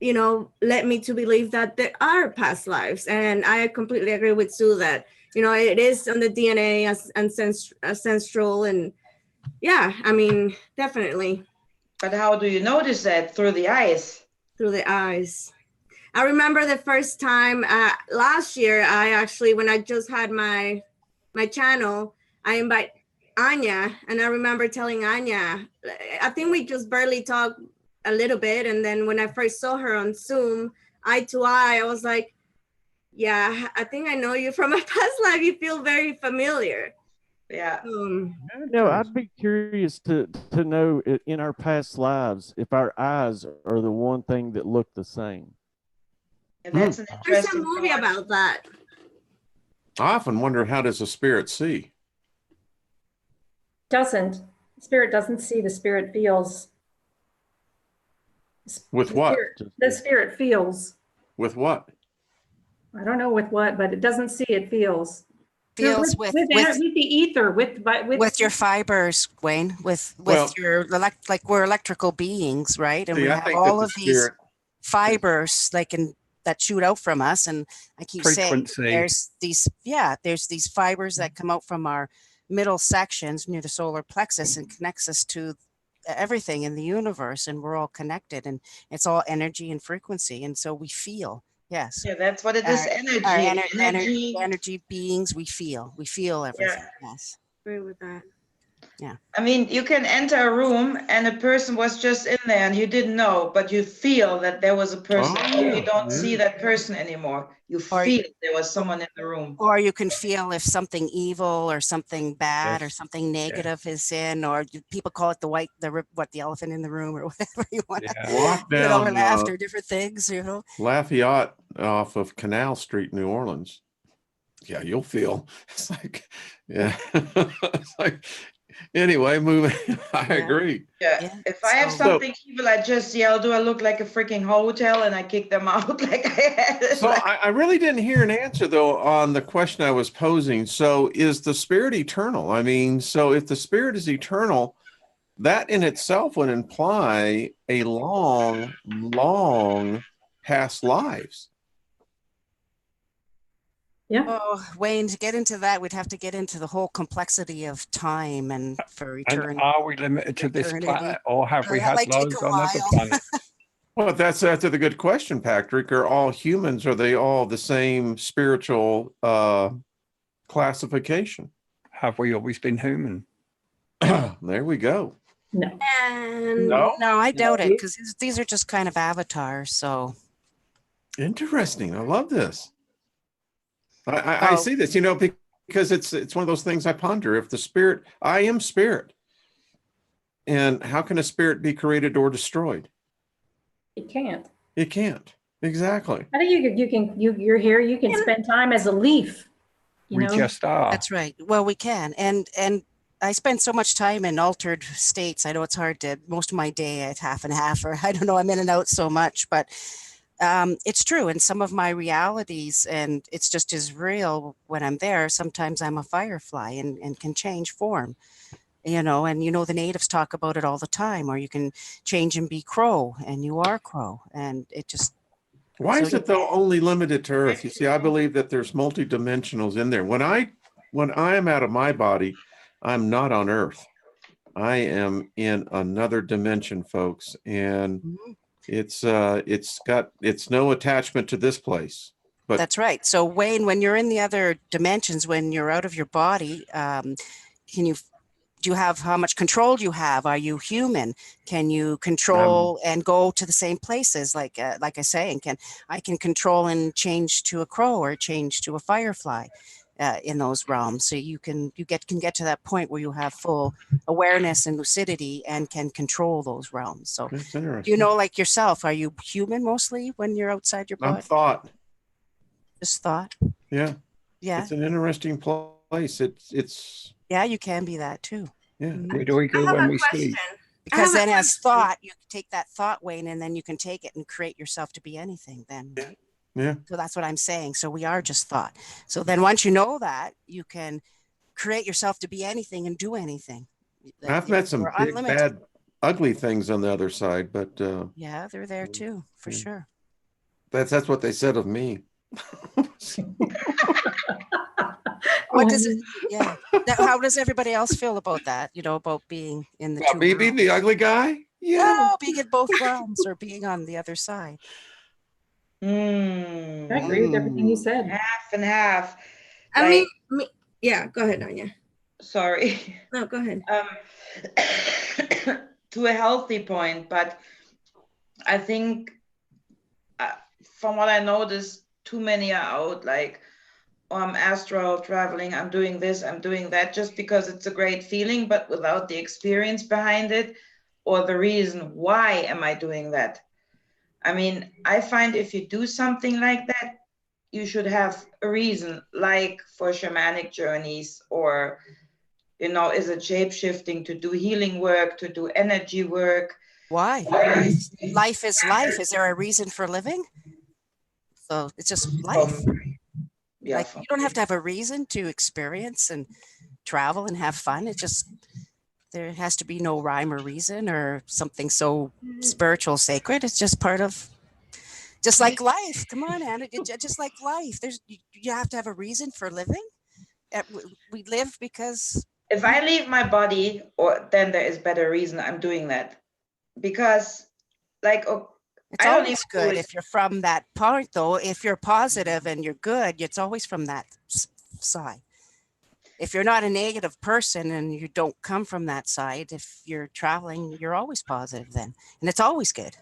led me to believe that there are past lives. And I completely agree with Sue that, it is on the DNA as ancestral. And yeah, I mean, definitely But how do you notice that? Through the eyes. through the eyes. I remember the first time last year, when I just had my channel, I invite Anja, and I remember telling Anja, I think we just barely talked a little bit. And then when I first saw her on Zoom, eye to eye, I was like, yeah, I think I know you from a past life. You feel very familiar. Yeah. No, I'd be curious to know in our past lives if our eyes are the one thing that look the same. And that's an There's a interesting movie thought. about that. I often wonder, how does a spirit see? Spirit doesn't see, the spirit feels. With The what? the spirit feels. With what? I don't know with what, but it doesn't see, it feels. Feels with the ether, with your fibers, Wayne, with Well- your like we're electrical beings, right? And See, we I have think all that of the these spirit. fibers that shoot out from us. And I keep saying Frequency. there's these fibers that come out from our middle sections near the solar plexus and connects us to everything in the universe, and we're all connected, and it's all energy and frequency, and so we feel. Yes. Yeah, that's what it is. Our Energy. energy beings, we feel everything. Yes. Agree with that. I mean, you can enter a room and a person was just in there and you didn't know, but you feel that there was a person. Oh, You don't yeah. see that person anymore. You Or- feel there was someone in the room. Or you can feel if something evil or something bad or Yes. something negative is in, or people call it the elephant in the room, or whatever you want to, Yeah. Walk or down laughter, different things, Lafayette off of Canal Street, New Orleans. Yeah, you'll feel. It's like, yeah. It's like, anyway, moving. I Yeah. agree. Yeah. Yeah, If I have so- something evil, I just yell, do I look like a freaking hotel? And I kick them out like I had. So I really didn't hear an answer though on the question I was posing. So is the spirit eternal? I mean, so if the spirit is eternal, that in itself would imply a long, long past lives. Yeah. Oh, Wayne, to get into that, we'd have to get into the whole complexity of time and for And eternity. are we limited to this Eternity. planet, or have we That had might take loads a on other while. planets? Well, that's a good question, Patrick. Are all humans, are they all the same spiritual classification? Have we always been human? There we go. No. And No? No, I doubt it, because these are just kind of avatars. So Interesting. I love this. I Oh. see this, because it's one of those things I ponder. If the spirit, I am spirit. And how can a spirit be created or destroyed? It can't. It can't. Exactly. I think you're here, you can spend time as a leaf. We just are. that's right. Well, we can, and I spend so much time in altered states. I know it's hard to, most of my day at half and half, or I don't know, I'm in and out so much, but it's true. In some of my realities, and it's just as real when I'm there, sometimes I'm a firefly and can change form, you know, and the natives talk about it all the time, or you can change and be crow, and you are crow, and it just. Why So is it though only limited to Earth? You see, I believe that there's multi-dimensionals in there. When I am out of my body, I'm not on Earth. I am in another dimension, folks, and it's no attachment to this place. But That's right. So Wayne, when you're in the other dimensions, when you're out of your body, do you have how much control you have? Are you human? Can you control and go to the same places? Like I say, I can control and change to a crow or change to a firefly in those realms. So you can get to that point where you have full awareness and lucidity and can control those realms. So that's interesting. like yourself, are you human mostly when you're outside your body? I'm thought. Just thought. Yeah. Yeah. It's an interesting place. It's. Yeah, you can be that too. Yeah. Where do we go when we sleep? Because then as thought, you can take that thought, Wayne, and then you can take it and create yourself to be anything then. Yeah. So that's what I'm saying. So we are just thought. So then once you know that, you can create yourself to be anything and do anything. I've met some big, bad, ugly things on the other side, but yeah, they're there too, for sure. That's what they said of me. What does it? Yeah. How does everybody else feel about that? About being in the me being the ugly guy? Yeah. No, being in both realms or being on the other side. I agree with everything you said. Half and half. I mean, yeah, go ahead, Anja. Sorry. No, go ahead. To a healthy point, but I think from what I noticed, too many are out like, I'm astral traveling, I'm doing this, I'm doing that, just because it's a great feeling, but without the experience behind it or the reason why am I doing that. I mean, I find if you do something like that, you should have a reason, like for shamanic journeys, or, is it shape-shifting to do healing work, to do energy work? Why? Life is life. Is there a reason for living? So it's just life. Yeah, like you don't have to have a reason to experience and travel and have fun. It's just, there has to be no rhyme or reason or something so spiritual, sacred. It's just part of, just like life. Come on, Anna. Just like life. You have to have a reason for living. We live because. If I leave my body, then there is better reason I'm doing that, because it's always good if you're from that part, though. If you're positive and you're good, it's always from that side. If you're not a negative person and you don't come from that side, if you're traveling, you're always positive then. And it's always good.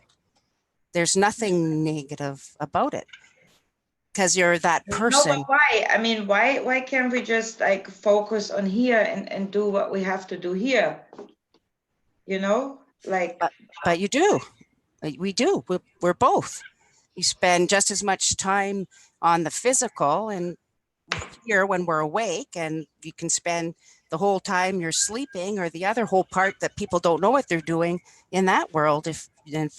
There's nothing negative about it because you're that person. No, but why? I mean, why can't we just focus on here and do what we have to do here? But you do. We do. We're both. You spend just as much time on the physical and here when we're awake, and you can spend the whole time you're sleeping, or the other whole part that people don't know what they're doing in that world if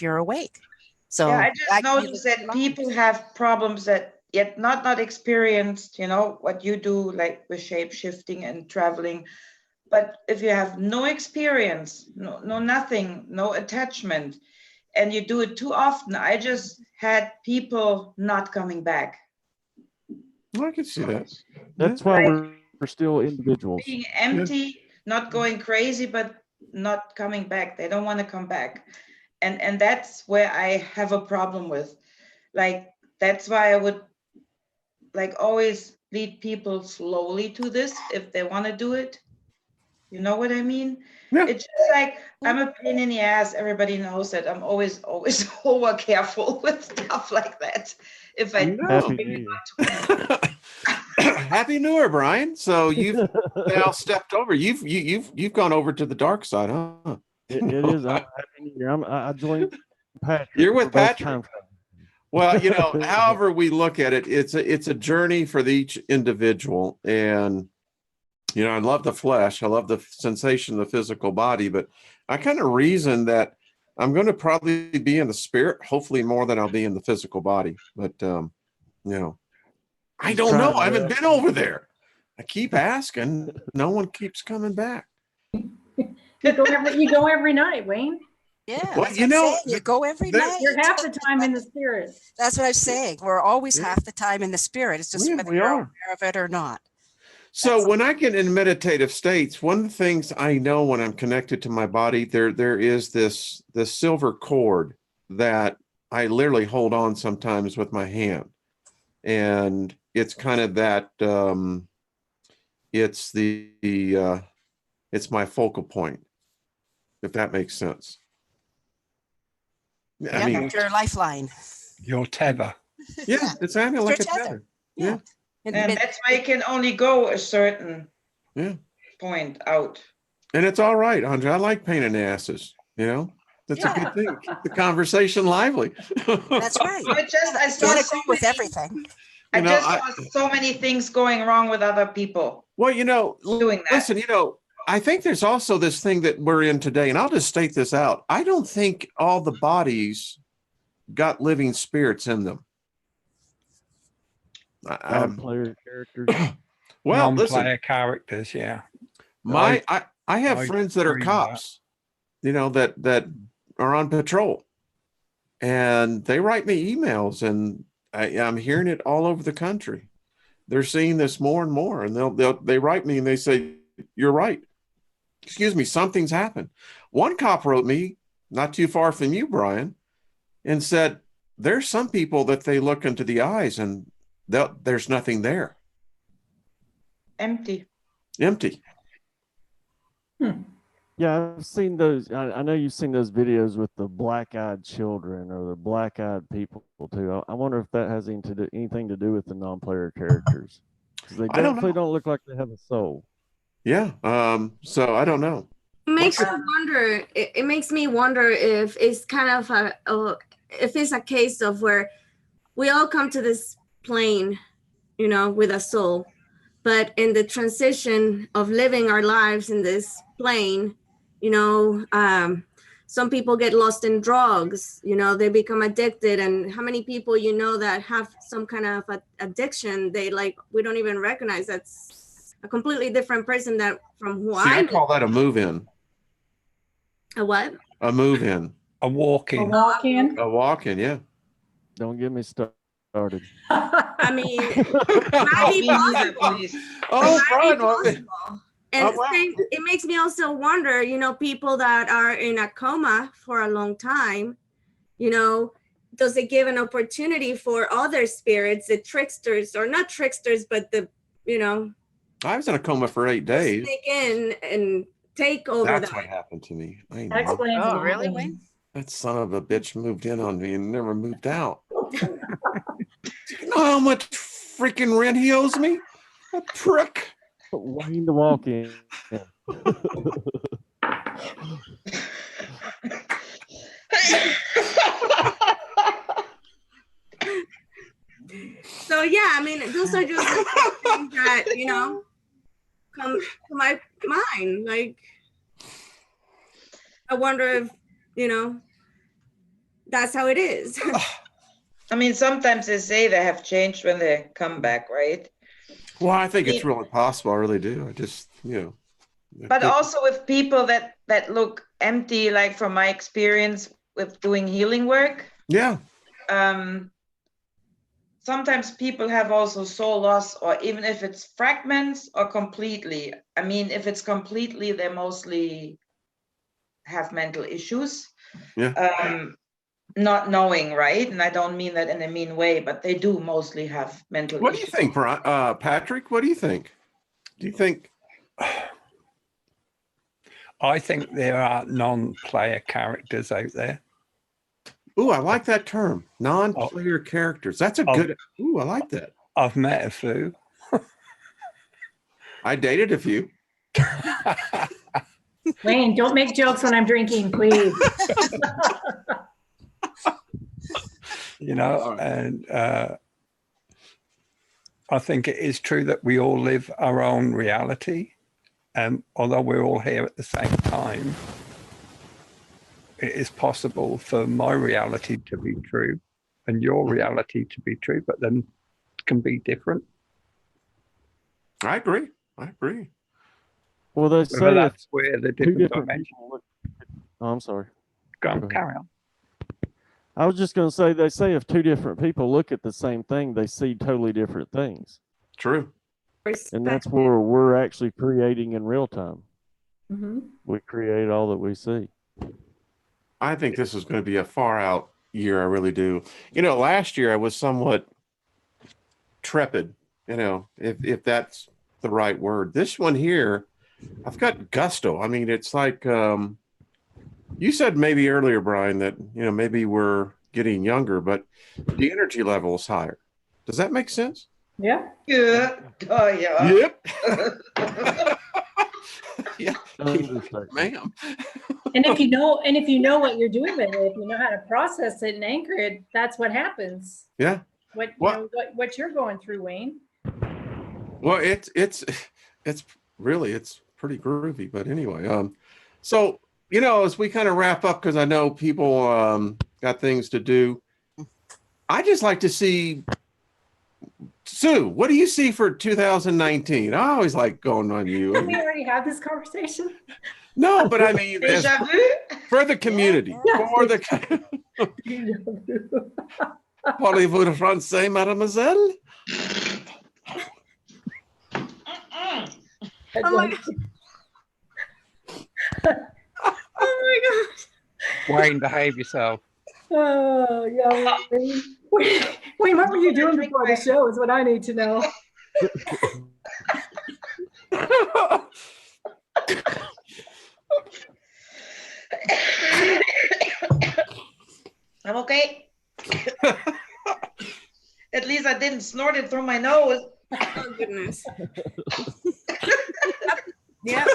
you're awake. So yeah, I just noticed that people have problems that yet not experienced, what you do, like with shape shifting and traveling. But if you have no experience, no nothing, no attachment, and you do it too often, I just had people not coming back. I can see that. That's why we're still individuals. Being empty, not going crazy, but not coming back. They don't want to come back. And that's where I have a problem with. That's why I would always lead people slowly to this if they want to do it. You know what I mean? Yeah. It's just I'm a pain in the ass. Everybody knows that. I'm always over careful with stuff like that. If I Happy New Year, Brian. So you've now stepped over. You've gone over to the dark side, huh? It is. I'm Happy New Year. I joined Patrick. You're with Patrick. Well, however we look at it, it's a journey for each individual, and You know, I love the flesh. I love the sensation of the physical body, but I kind of reason that I'm going to probably be in the spirit, hopefully more than I'll be in the physical body. But, you know, I don't know. I haven't been over there. I keep asking. No one keeps coming back. You go every night, Wayne. Yeah, Well, that's you what I'm know, saying. You go every there- night. You're half the time in the spirit. That's what I'm saying. We're always Yeah. half the time in the spirit. It's just Yeah, whether we you're are. aware of it or not. So when I get in meditative states, one of the things I know when I'm connected to my body, there is this silver cord that I literally hold on sometimes with my hand. And it's kind of that it's it's my focal point, if that makes sense. I Yeah, mean, that's your lifeline. Your tether. yeah, it's acting like a tether. tether. Yeah. And that's why you can only go a certain Yeah. point out. And it's all right, Anja. I like pain in the asses, you know? That's a good thing. Keep the conversation lively. That's right. I saw Can't so agree with many- everything. I You know, just saw so many things going wrong with other people Well, you know, doing that. listen, you know, I think there's also this thing that we're in today, and I'll just state this out. I don't think all the bodies got living spirits in them. Non-player characters. Well, Non-player listen, characters, yeah. I have I friends that are agree with that. cops, you know, that are on patrol, and they write me emails, and I'm hearing it all over the country. They're seeing this more and more, and they write me and they say, "You're right. Excuse me, something's happened." One cop wrote me not too far from you, Brian, and said, "There's some people that they look into the eyes and there's nothing there, Empty. empty." Yeah, I've seen those. I know you've seen those videos with the black-eyed children or the black-eyed people too. I wonder if that has anything to do with the non-player characters, because they I don't definitely know. don't look like they have a soul. Yeah. So I don't know. It makes you wonder. It makes me wonder if it's kind of if it's a case of where we all come to this plane, you know, with a soul, but in the transition of living our lives in this plane, you know, some people get lost in drugs, you know, they become addicted. And how many people, you know, that have some kind of addiction, we don't even recognize that's a completely different person from who See, I I call that a move-in. A what? A move-in. A walk-in. A walk-in. A walk-in, yeah. Don't get me started. I mean, it might be Me neither, possible. please. Oh, It might be Brian, possible. And wow. it makes me also wonder, you know, people that are in a coma for a long time, you know, does it give an opportunity for other spirits, the tricksters, or not tricksters, but the, you know, I was in a coma for 8 days. sneak in and take over That's that? what happened to me. I That know. explains a Oh, lot really, of Wayne? things. That son of a bitch moved in on me and never moved out. Do you know how much freaking rent he owes me? A prick. Wayne the walk-in. So yeah, I mean, those are just the things that, you know, come to my mind. Like, I wonder if, you know, that's how it is. I mean, sometimes they say they have changed when they come back, right? Well, I think it's really possible. I really do. I just, you know. But also with people that look empty, like from my experience with doing healing work, Yeah. sometimes people have also soul loss, or even if it's fragments or completely. I mean, if it's completely, they mostly have mental issues. Yeah. Not knowing, right? And I don't mean that in a mean way, but they do mostly have mental What do you issues. think, Patrick? What do you think? Do you think? I think there are non-player characters out there. Ooh, I like that term. Non-player characters. That's a good. Ooh, I like that. I've met a few. I dated a few. Wayne, don't make jokes when I'm drinking, please. You know, and I think it is true that we all live our own reality. although we're all here at the same time, it is possible for my reality to be true and your reality to be true, but then it can be different. I agree. I agree. Well, they So say if that's where the two different different dimensions people look. Oh, I'm sorry. go Go on, ahead. carry on. I was just going to say, they say if two different people look at the same thing, they see totally different things. True. And that's where we're actually creating in real time. Mm-hmm. We create all that we see. I think this is going to be a far out year. I really do. You know, last year I was somewhat trepid, you know, if that's the right word. This one here, I've got gusto. I mean, it's like you said maybe earlier, Brian, that, you know, maybe we're getting younger, but the energy level is higher. Does that make sense? Yeah. Yeah. Oh, yeah. Yep. Yeah, Understatement. ma'am. And if you know what you're doing with it, if you know how to process it and anchor it, that's what happens. Yeah. What what you're going through, Wayne. Well, it's really, it's pretty groovy. But anyway, so, you know, as we kind of wrap up, because I know people got things to do, I just like to see, Sue, what do you see for 2019? I always like going on you. Did we already have this conversation? No, but I mean, as- Déjà vu? for the community, Yeah. for the Parlez-vous français, mademoiselle? Oh my oh my Wayne, behave yourself. Oh, yeah. Wayne, what were you doing before the show is what I need to know. I'm okay. At least I didn't snort it through my nose. Oh goodness. Yeah.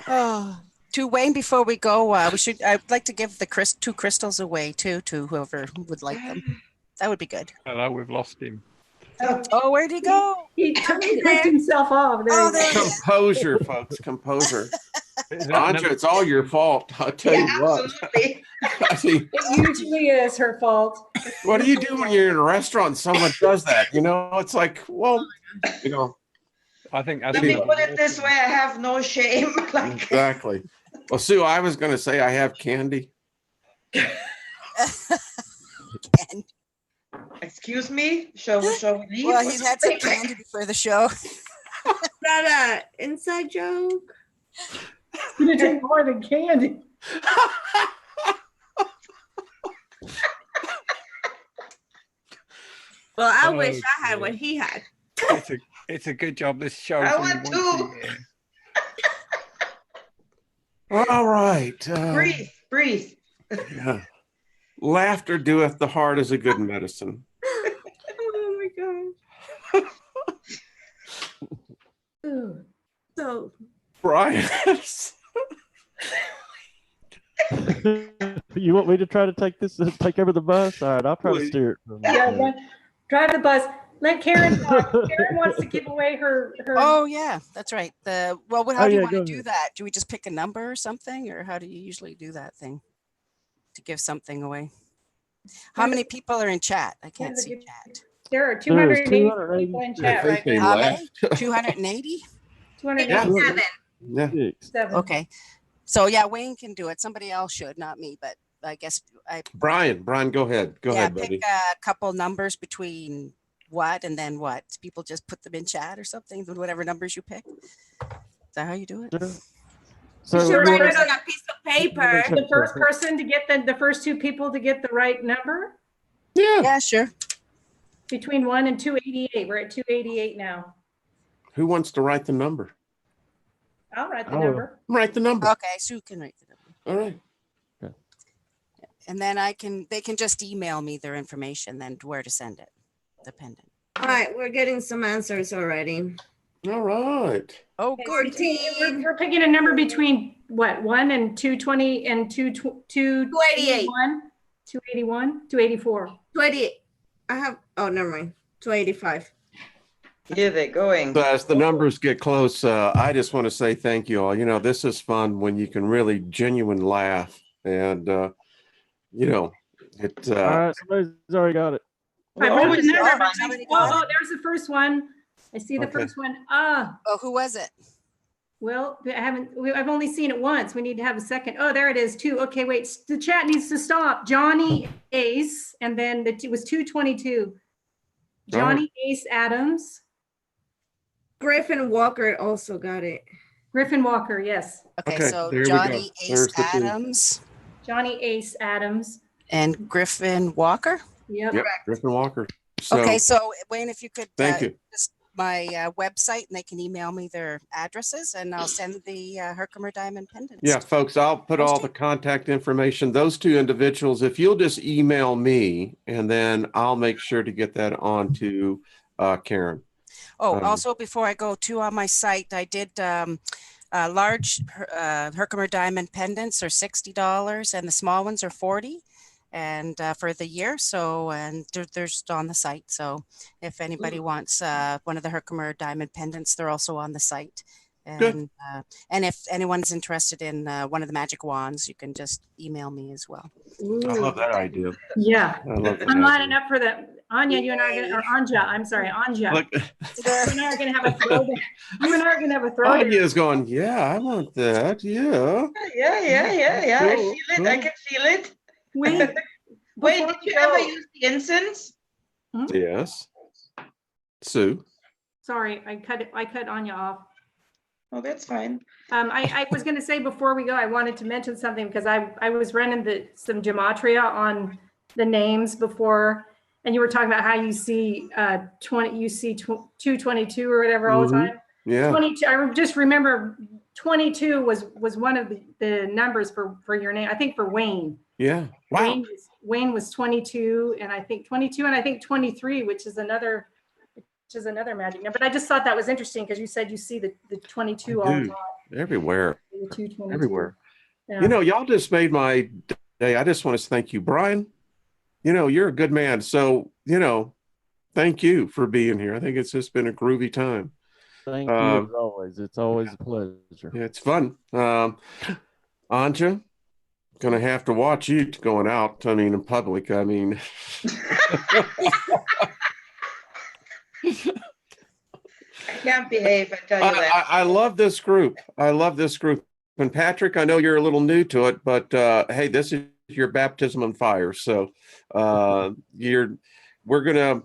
Oh, to Wayne, before we go, I'd like to give the two crystals away too to whoever would like them. That would be good. Hello, we've lost him. Oh, where'd he go? He took himself off. There Oh, he there he goes. is. Composure, folks, composure. Is that Anja, it's all your fault. I'll tell Yeah, you what. absolutely. I mean, It usually is her fault. what do you do when you're in a restaurant and someone does that? You know, it's like, well, you know, I think that's Let me Yeah. put it this way, I have no shame. Like, exactly. Well, Sue, I was going to say I have candy. excuse me, shall we leave? Well, he's had some candy before the show. That inside joke. You're gonna drink more than candy. Well, I Oh, wish I had dear. what he had. It's a good job this show. I want to. All right. Breathe. Yeah. Laughter doeth the heart is a good medicine. Oh my god. Ooh. So Brian. You want me to try to take over the bus? All right, I'll try to Please. steer it. Yeah, drive the bus. Let Karen talk. Karen wants to give away her. Oh, yeah, that's right. How Oh, do you yeah, want to go do ahead. that? Do we just pick a number or something, or how do you usually do that thing to give something away? How many people are in chat? I can't see chat. There are There is 280 people in 280. chat right they now. How laughed. many? 280? 287. Yeah. Okay. So yeah, Wayne can do it. Somebody else should, not me, but I guess Brian, go ahead. Go ahead, buddy. pick a couple numbers between what and then what. People just put them in chat or something, whatever numbers you pick. Is that how you do it? Sure. You So should you write wanna- it on a piece of paper. The first person to get the first two people to get the right number Yeah. Yeah, sure. between 1 and 288. We're at 288 now. Who wants to write the number? I'll write the Oh. number. Write the number. Okay, Sue can write the number. All right. And then they can just email me their information, then where to send it, dependent. All right, we're getting some answers already. All right. Oh, Okay, good. 14. We're picking a number between what, 1 and 220 and 281, 281, 284. 20. I have, oh, never mind. 285. Here they're going. So as the numbers get close, I just want to say thank you all. You know, this is fun when you can really genuine laugh, and you know, it. All right, somebody's already got it. I wrote the Always number, are. but Somebody oh, got oh, there's the first one. I see the Okay. first one. Oh, who was it? Well, I've only seen it once. We need to have a second. Oh, there it is, two. Okay, wait, the chat needs to stop. Johnny Ace, and then it was 222. Johnny Ace Adams, Griffin Walker also got it. Griffin Walker, yes. Okay, Okay, so there we go. Johnny Ace There's the two. Adams Johnny Ace Adams. and Griffin Walker. Yep. Yep, Griffin Walker. So, Okay, so Wayne, if you could thank you. just my website, and they can email me their addresses, and I'll send the Herkimer Diamond pendants. Yeah, folks, I'll put all the contact information. Those two individuals, if you'll just email me, and then I'll make sure to get that on to Karen. Oh, Um, also before I go to on my site, I did large Herkimer Diamond pendants are $60, and the small ones are $40, and for the year. So, and they're just on the site. So, if anybody wants one of the Herkimer Diamond pendants, they're also on the site. Good. And if anyone's interested in one of the magic wands, you can just email me as well. I love that idea. Yeah. I love that I'm lining idea. up for the Anja, you and I are gonna, or Anja, I'm sorry, Anja. Look, You and I are gonna have a throw. You and I are gonna have a throw. Anya's going, yeah, I want that. Yeah. Yeah. I Cool, feel it. I can feel it. Wait, Wait, before did we you ever go- use the incense? Yes. Sue. Sorry, I cut Anja off. Oh, that's fine. I was going to say before we go, I wanted to mention something because I was running some gematria on the names before, and you were talking about how you see 222 or whatever all the Mhm. time. Yeah. 22. I just remember 22 was one of the numbers for your name. I think for Wayne. Yeah. Wow. Wayne was 22, and I think 22, and I think 23, which is another magic number. But I just thought that was interesting because you said you see the 22 all the do. time. Everywhere. The 222. Everywhere. Yeah. You know, y'all just made my day. I just want to thank you, Brian. You know, you're a good man. So, you know, thank you for being here. I think it's just been a groovy time. Thank you as always. It's always a pleasure. Yeah, it's fun. Anja, gonna have to watch you going out. I mean, in public. I mean, I can't behave, I tell you that. I love this group. I love this group. And Patrick, I know you're a little new to it, but hey, this is your baptism on fire. So we're gonna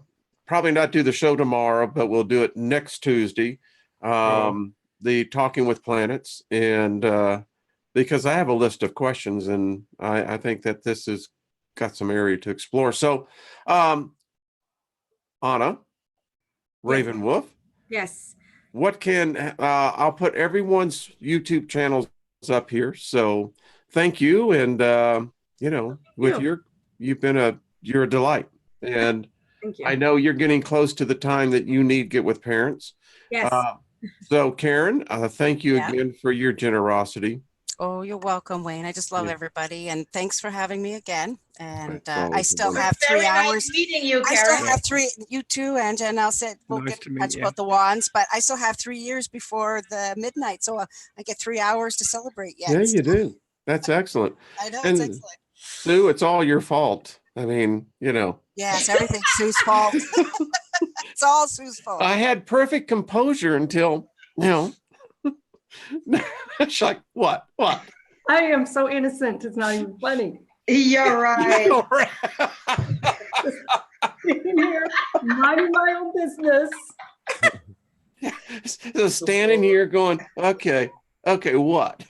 probably not do the show tomorrow, but we'll do it next Tuesday. The Talking with Planets, and because I have a list of questions, and I think that this has got some area to explore. So Anna, Raven Wolf. Yes. What can I'll put everyone's YouTube channels up here. So thank you, and you know, with you're a delight, and Thank you. I know you're getting close to the time that you need to get with parents. Yes. So Karen, thank you Yeah. again for your generosity. Oh, you're welcome, Wayne. I just love Yeah. everybody, and thanks for having me again. And It's I always still wonderful. have 3 Very hours. nice meeting you, I still Karen. have 3. You too, and I'll say we'll Nice get to meet much you. about the wands, but I still have 3 years before the midnight, so I get 3 hours to celebrate yet. Yeah, you do. That's excellent. I know, And- it's excellent. Sue, it's all your fault. I mean, you know, Yes, everything's Sue's fault. It's all Sue's fault. I had perfect composure until, you know, it's like, what? I am so innocent. It's not even funny. You're right. You're right. Sitting here, minding my own business. So standing here going, okay, what?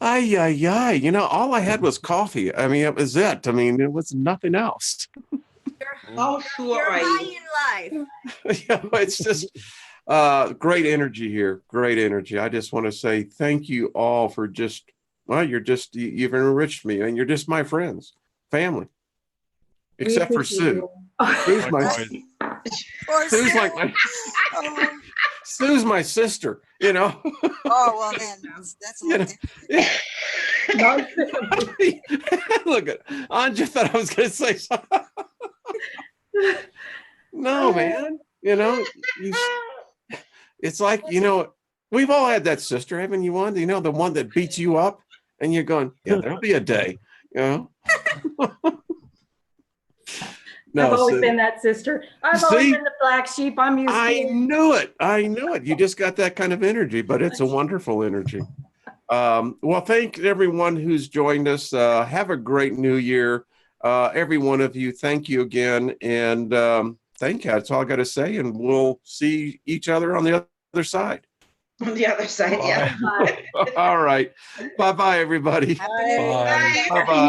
You know, all I had was coffee. I mean, it was it. I mean, it was nothing else. How sure You're are high you? in life. You know, it's just great energy here. Great energy. I just want to say thank you all for just, well, you've enriched me, and you're just my friends, family. Except for Sue. Sue's Likewise. Poor Sue's Sue. like my Oh, Sue's my sister, you know. oh, well then, that's a You little know. different. Look at Anja thought I was going to say something. No, man. You know, it's like, you know, we've all had that sister, haven't you, one? You know, the one that beats you up and you're going, yeah, there'll be a day, you know? No, I've always so- been that sister. I've always See? been the black sheep. I'm used to I it. knew it. I knew it. You just got that kind of energy, but it's a wonderful energy. Well, thank everyone who's joined us. Have a great new year. Every one of you, thank you again. And thank you. That's all I got to say. And we'll see each other on the other side. On the other side, yeah. Bye. All right. Bye-bye, everybody. Happy New Year. Bye. Bye-bye.